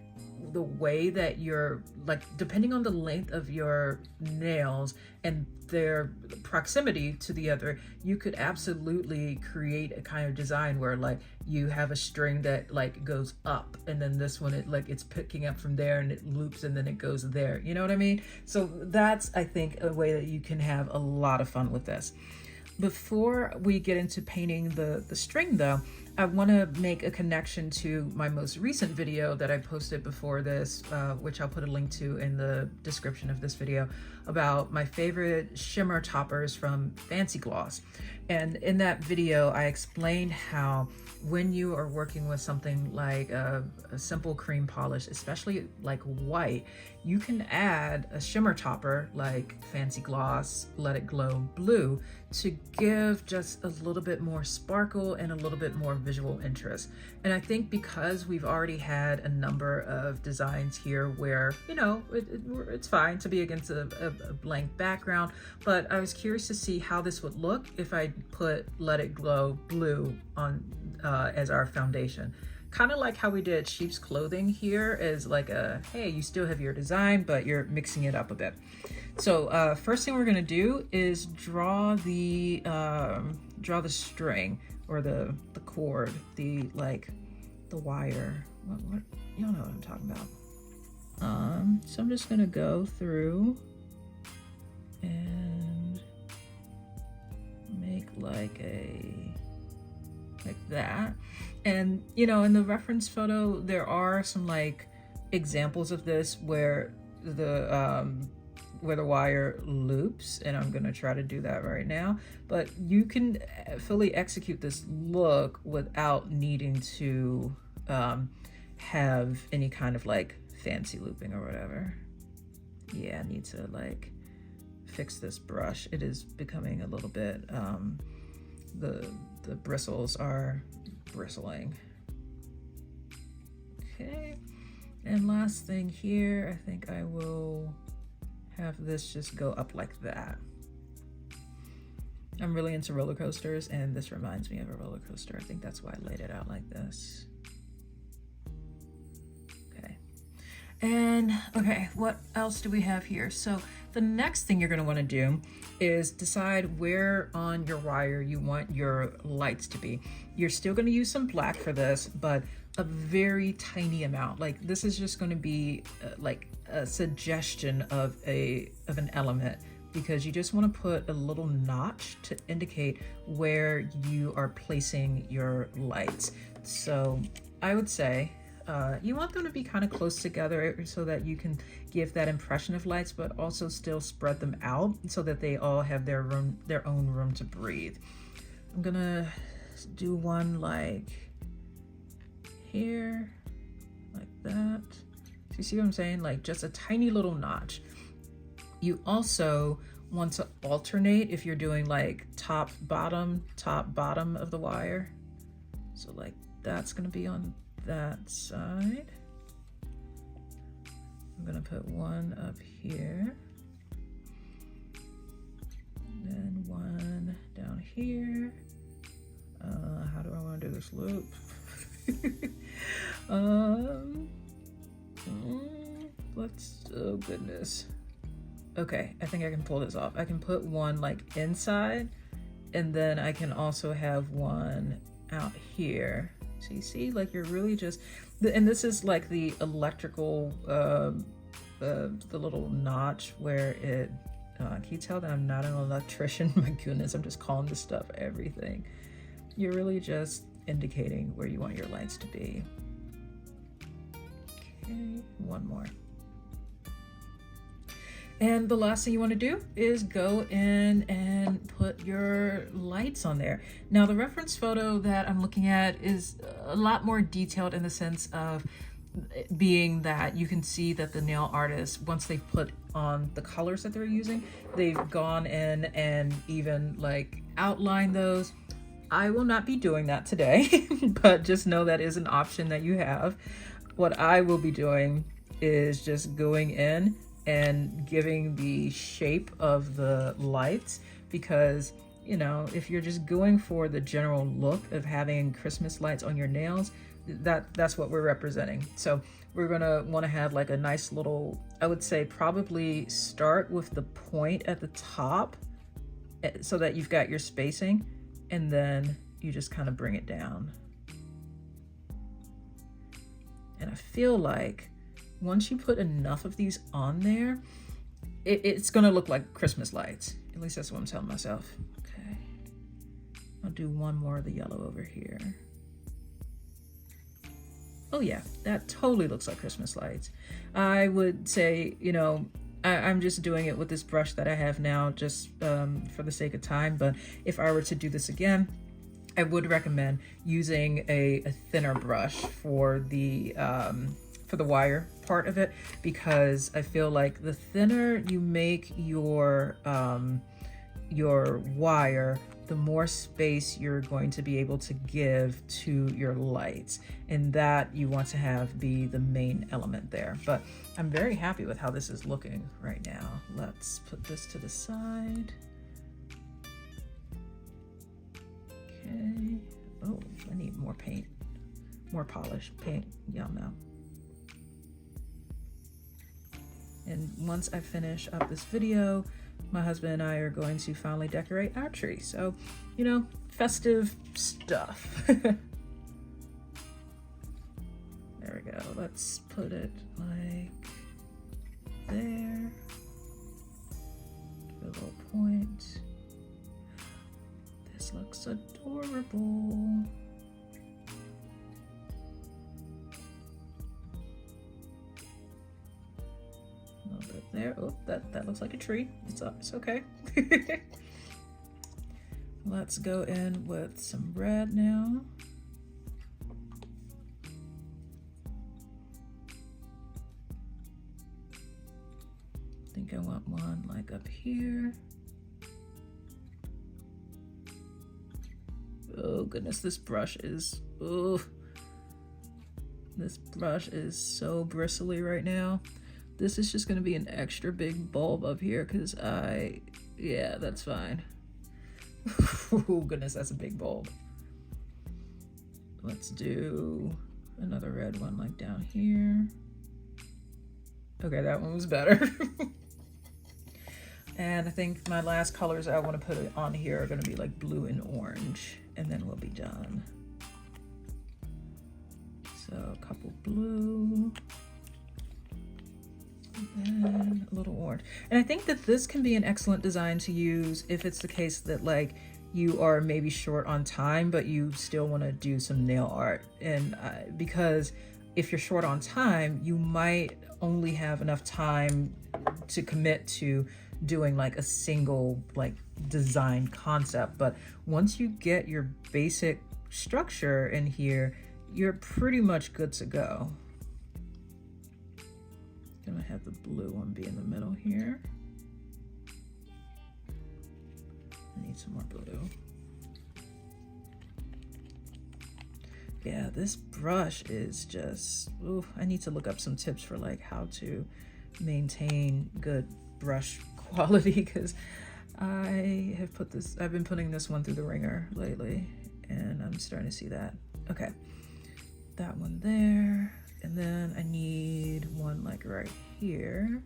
the way that you're, like, depending on the length of your nails and their proximity to the other, you could absolutely create a kind of design where like you have a string that like goes up, and then this one, it's picking up from there and it loops and then it goes there. You know what I mean? So that's, I think, a way that you can have a lot of fun with this. Before we get into painting the string though, I want to make a connection to my most recent video that I posted before this, which I'll put a link to in the description of this video, about my favorite shimmer toppers from Fancy Gloss. And in that video, I explained how when you are working with something like a simple cream polish, especially like white, you can add a shimmer topper like Fancy Gloss Let It Glow Blue to give just a little bit more sparkle and a little bit more visual interest. And I think because we've already had a number of designs here where, you know, it's fine to be against a blank background, but I was curious to see how this would look if I put Let It Glow Blue on as our foundation. Kind of like how we did sheep's clothing here, as like a, hey, you still have your design, but you're mixing it up a bit. So first thing we're gonna do is draw the string, or the cord, the wire. What y'all know what I'm talking about. So I'm just gonna go through and make like that. And you know, in the reference photo there are some like examples of this where the wire loops, and I'm gonna try to do that right now. But you can fully execute this look without needing to have any kind of like fancy looping or whatever. Yeah, I need to like fix this brush. It is becoming a little bit, the bristles are bristling. Okay, and last thing here, I think I will have this just go up like that. I'm really into roller coasters, and this reminds me of a roller coaster. I think that's why I laid it out like this. Okay. And okay, what else do we have here? So the next thing you're going to want to do is decide where on your wire you want your lights to be. You're still going to use some black for this, but a very tiny amount. Like this is just going to be like a suggestion of an element, because you just want to put a little notch to indicate where you are placing your lights. So I would say you want them to be kind of close together so that you can give that impression of lights, but also still spread them out so that they all have their own room to breathe. I'm gonna do one like here, like that. So you see what I'm saying? Like just a tiny little notch. You also want to alternate if you're doing like top bottom of the wire. So like that's gonna be on that side. I'm gonna put one up here, then one down here. How do I want to do this loop? Let's, oh goodness. Okay, I think I can pull this off. I can put one like inside, and then I can also have one out here. So you see, like you're really just, and this is like the electrical, the little notch where it, can you tell that I'm not an electrician? My goodness, I'm just calling this stuff everything. You're really just indicating where you want your lights to be. Okay, one more. And the last thing you want to do is go in and put your lights on there. Now, the reference photo that I'm looking at is a lot more detailed in the sense of being that you can see that the nail artist, once they've put on the colors that they're using, they've gone in and even like outlined those. I will not be doing that today, but just know that is an option that you have. What I will be doing is just going in and giving the shape of the lights, because you know, if you're just going for the general look of having Christmas lights on your nails, that's what we're representing. So we're gonna want to have like a nice little, I would say probably start with the point at the top so that you've got your spacing, and then you just kind of bring it down. And I feel like once you put enough of these on there, it's gonna look like Christmas lights. At least that's what I'm telling myself. Okay, I'll do one more of the yellow over here. Oh yeah, that totally looks like Christmas lights. I would say, you know, I'm just doing it with this brush that I have now just for the sake of time, but if I were to do this again, I would recommend using a thinner brush for the wire part of it, because I feel like the thinner you make your wire, the more space you're going to be able to give to your lights, and that you want to have be the main element there. But I'm very happy with how this is looking right now. Let's put this to the side. Okay. Oh, I need more paint, more polish paint, y'all know. And once I finish up this video, my husband and I are going to finally decorate our tree. So, you know, festive stuff. There we go. Let's put it like there. Give it a little point. This looks adorable. A little bit there. Oh, that looks like a tree. It's okay. Let's go in with some red now. I think I want one like up here. Oh goodness, this brush is, oh, this brush is so bristly right now. This is just gonna be an extra big bulb up here because yeah, that's fine. Oh goodness, that's a big bulb. Let's do another red one like down here. Okay, that one was better. And I think my last colors I want to put on here are going to be like blue and orange, and then we'll be done. So a couple blue, and then a little orange. And I think that this can be an excellent design to use if it's the case that like you are maybe short on time, but you still want to do some nail art. And because if you're short on time, you might only have enough time to commit to doing like a single like design concept. But once you get your basic structure in here, you're pretty much good to go. Gonna have the blue one be in the middle here. I need some more blue. Yeah, this brush is just, ooh, I need to look up some tips for like how to maintain good brush quality, because I've been putting this one through the ringer lately, and I'm starting to see that. Okay, that one there, and then I need one like right here.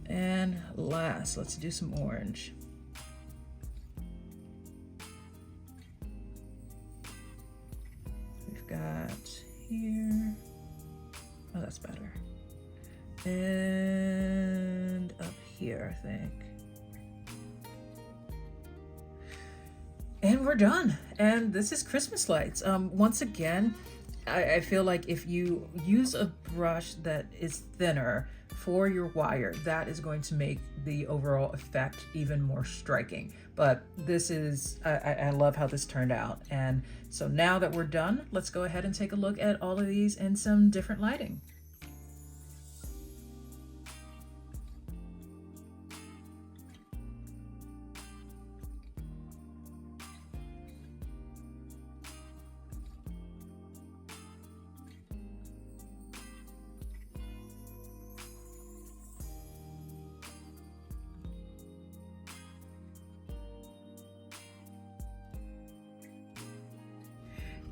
And last, let's do some orange. We've got here, oh, that's better. And up here, I think. And we're done. And this is Christmas lights. Once again, I feel like if you use a brush that is thinner for your wire, that is going to make the overall effect even more striking. But this is, I love how this turned out. And so now that we're done, let's go ahead and take a look at all of these in some different lighting.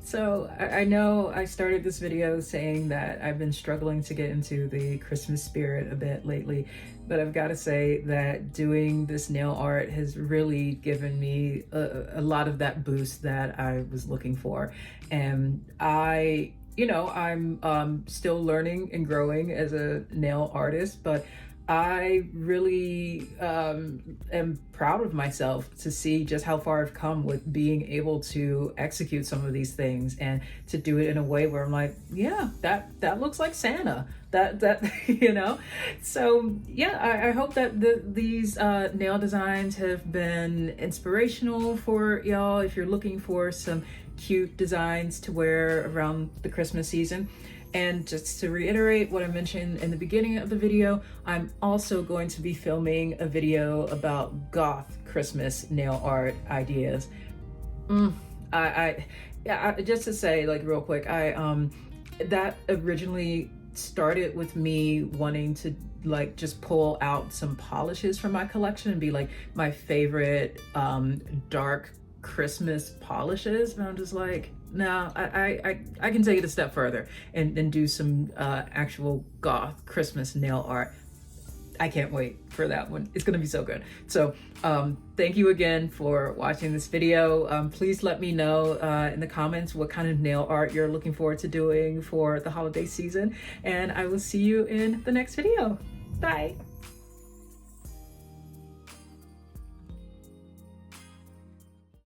So I know I started this video saying that I've been struggling to get into the Christmas spirit a bit lately, but I've got to say that doing this nail art has really given me a lot of that boost that I was looking for. And I'm still learning and growing as a nail artist, but I really am proud of myself to see just how far I've come with being able to execute some of these things and to do it in a way where I'm like, yeah, that looks like Santa. That you know. So yeah, I hope that these nail designs have been inspirational for y'all if you're looking for some cute designs to wear around the Christmas season. And just to reiterate what I mentioned in the beginning of the video, I'm also going to be filming a video about goth Christmas nail art ideas. Just to say, like, real quick, that originally started with me wanting to like just pull out some polishes from my collection and be like my favorite dark Christmas polishes, and I'm just like, no, I can take it a step further and do some actual goth Christmas nail art. I can't wait for that one. It's gonna be so good. So thank you again for watching this video. Please let me know in the comments what kind of nail art you're looking forward to doing for the holiday season, and I will see you in the next video. Bye.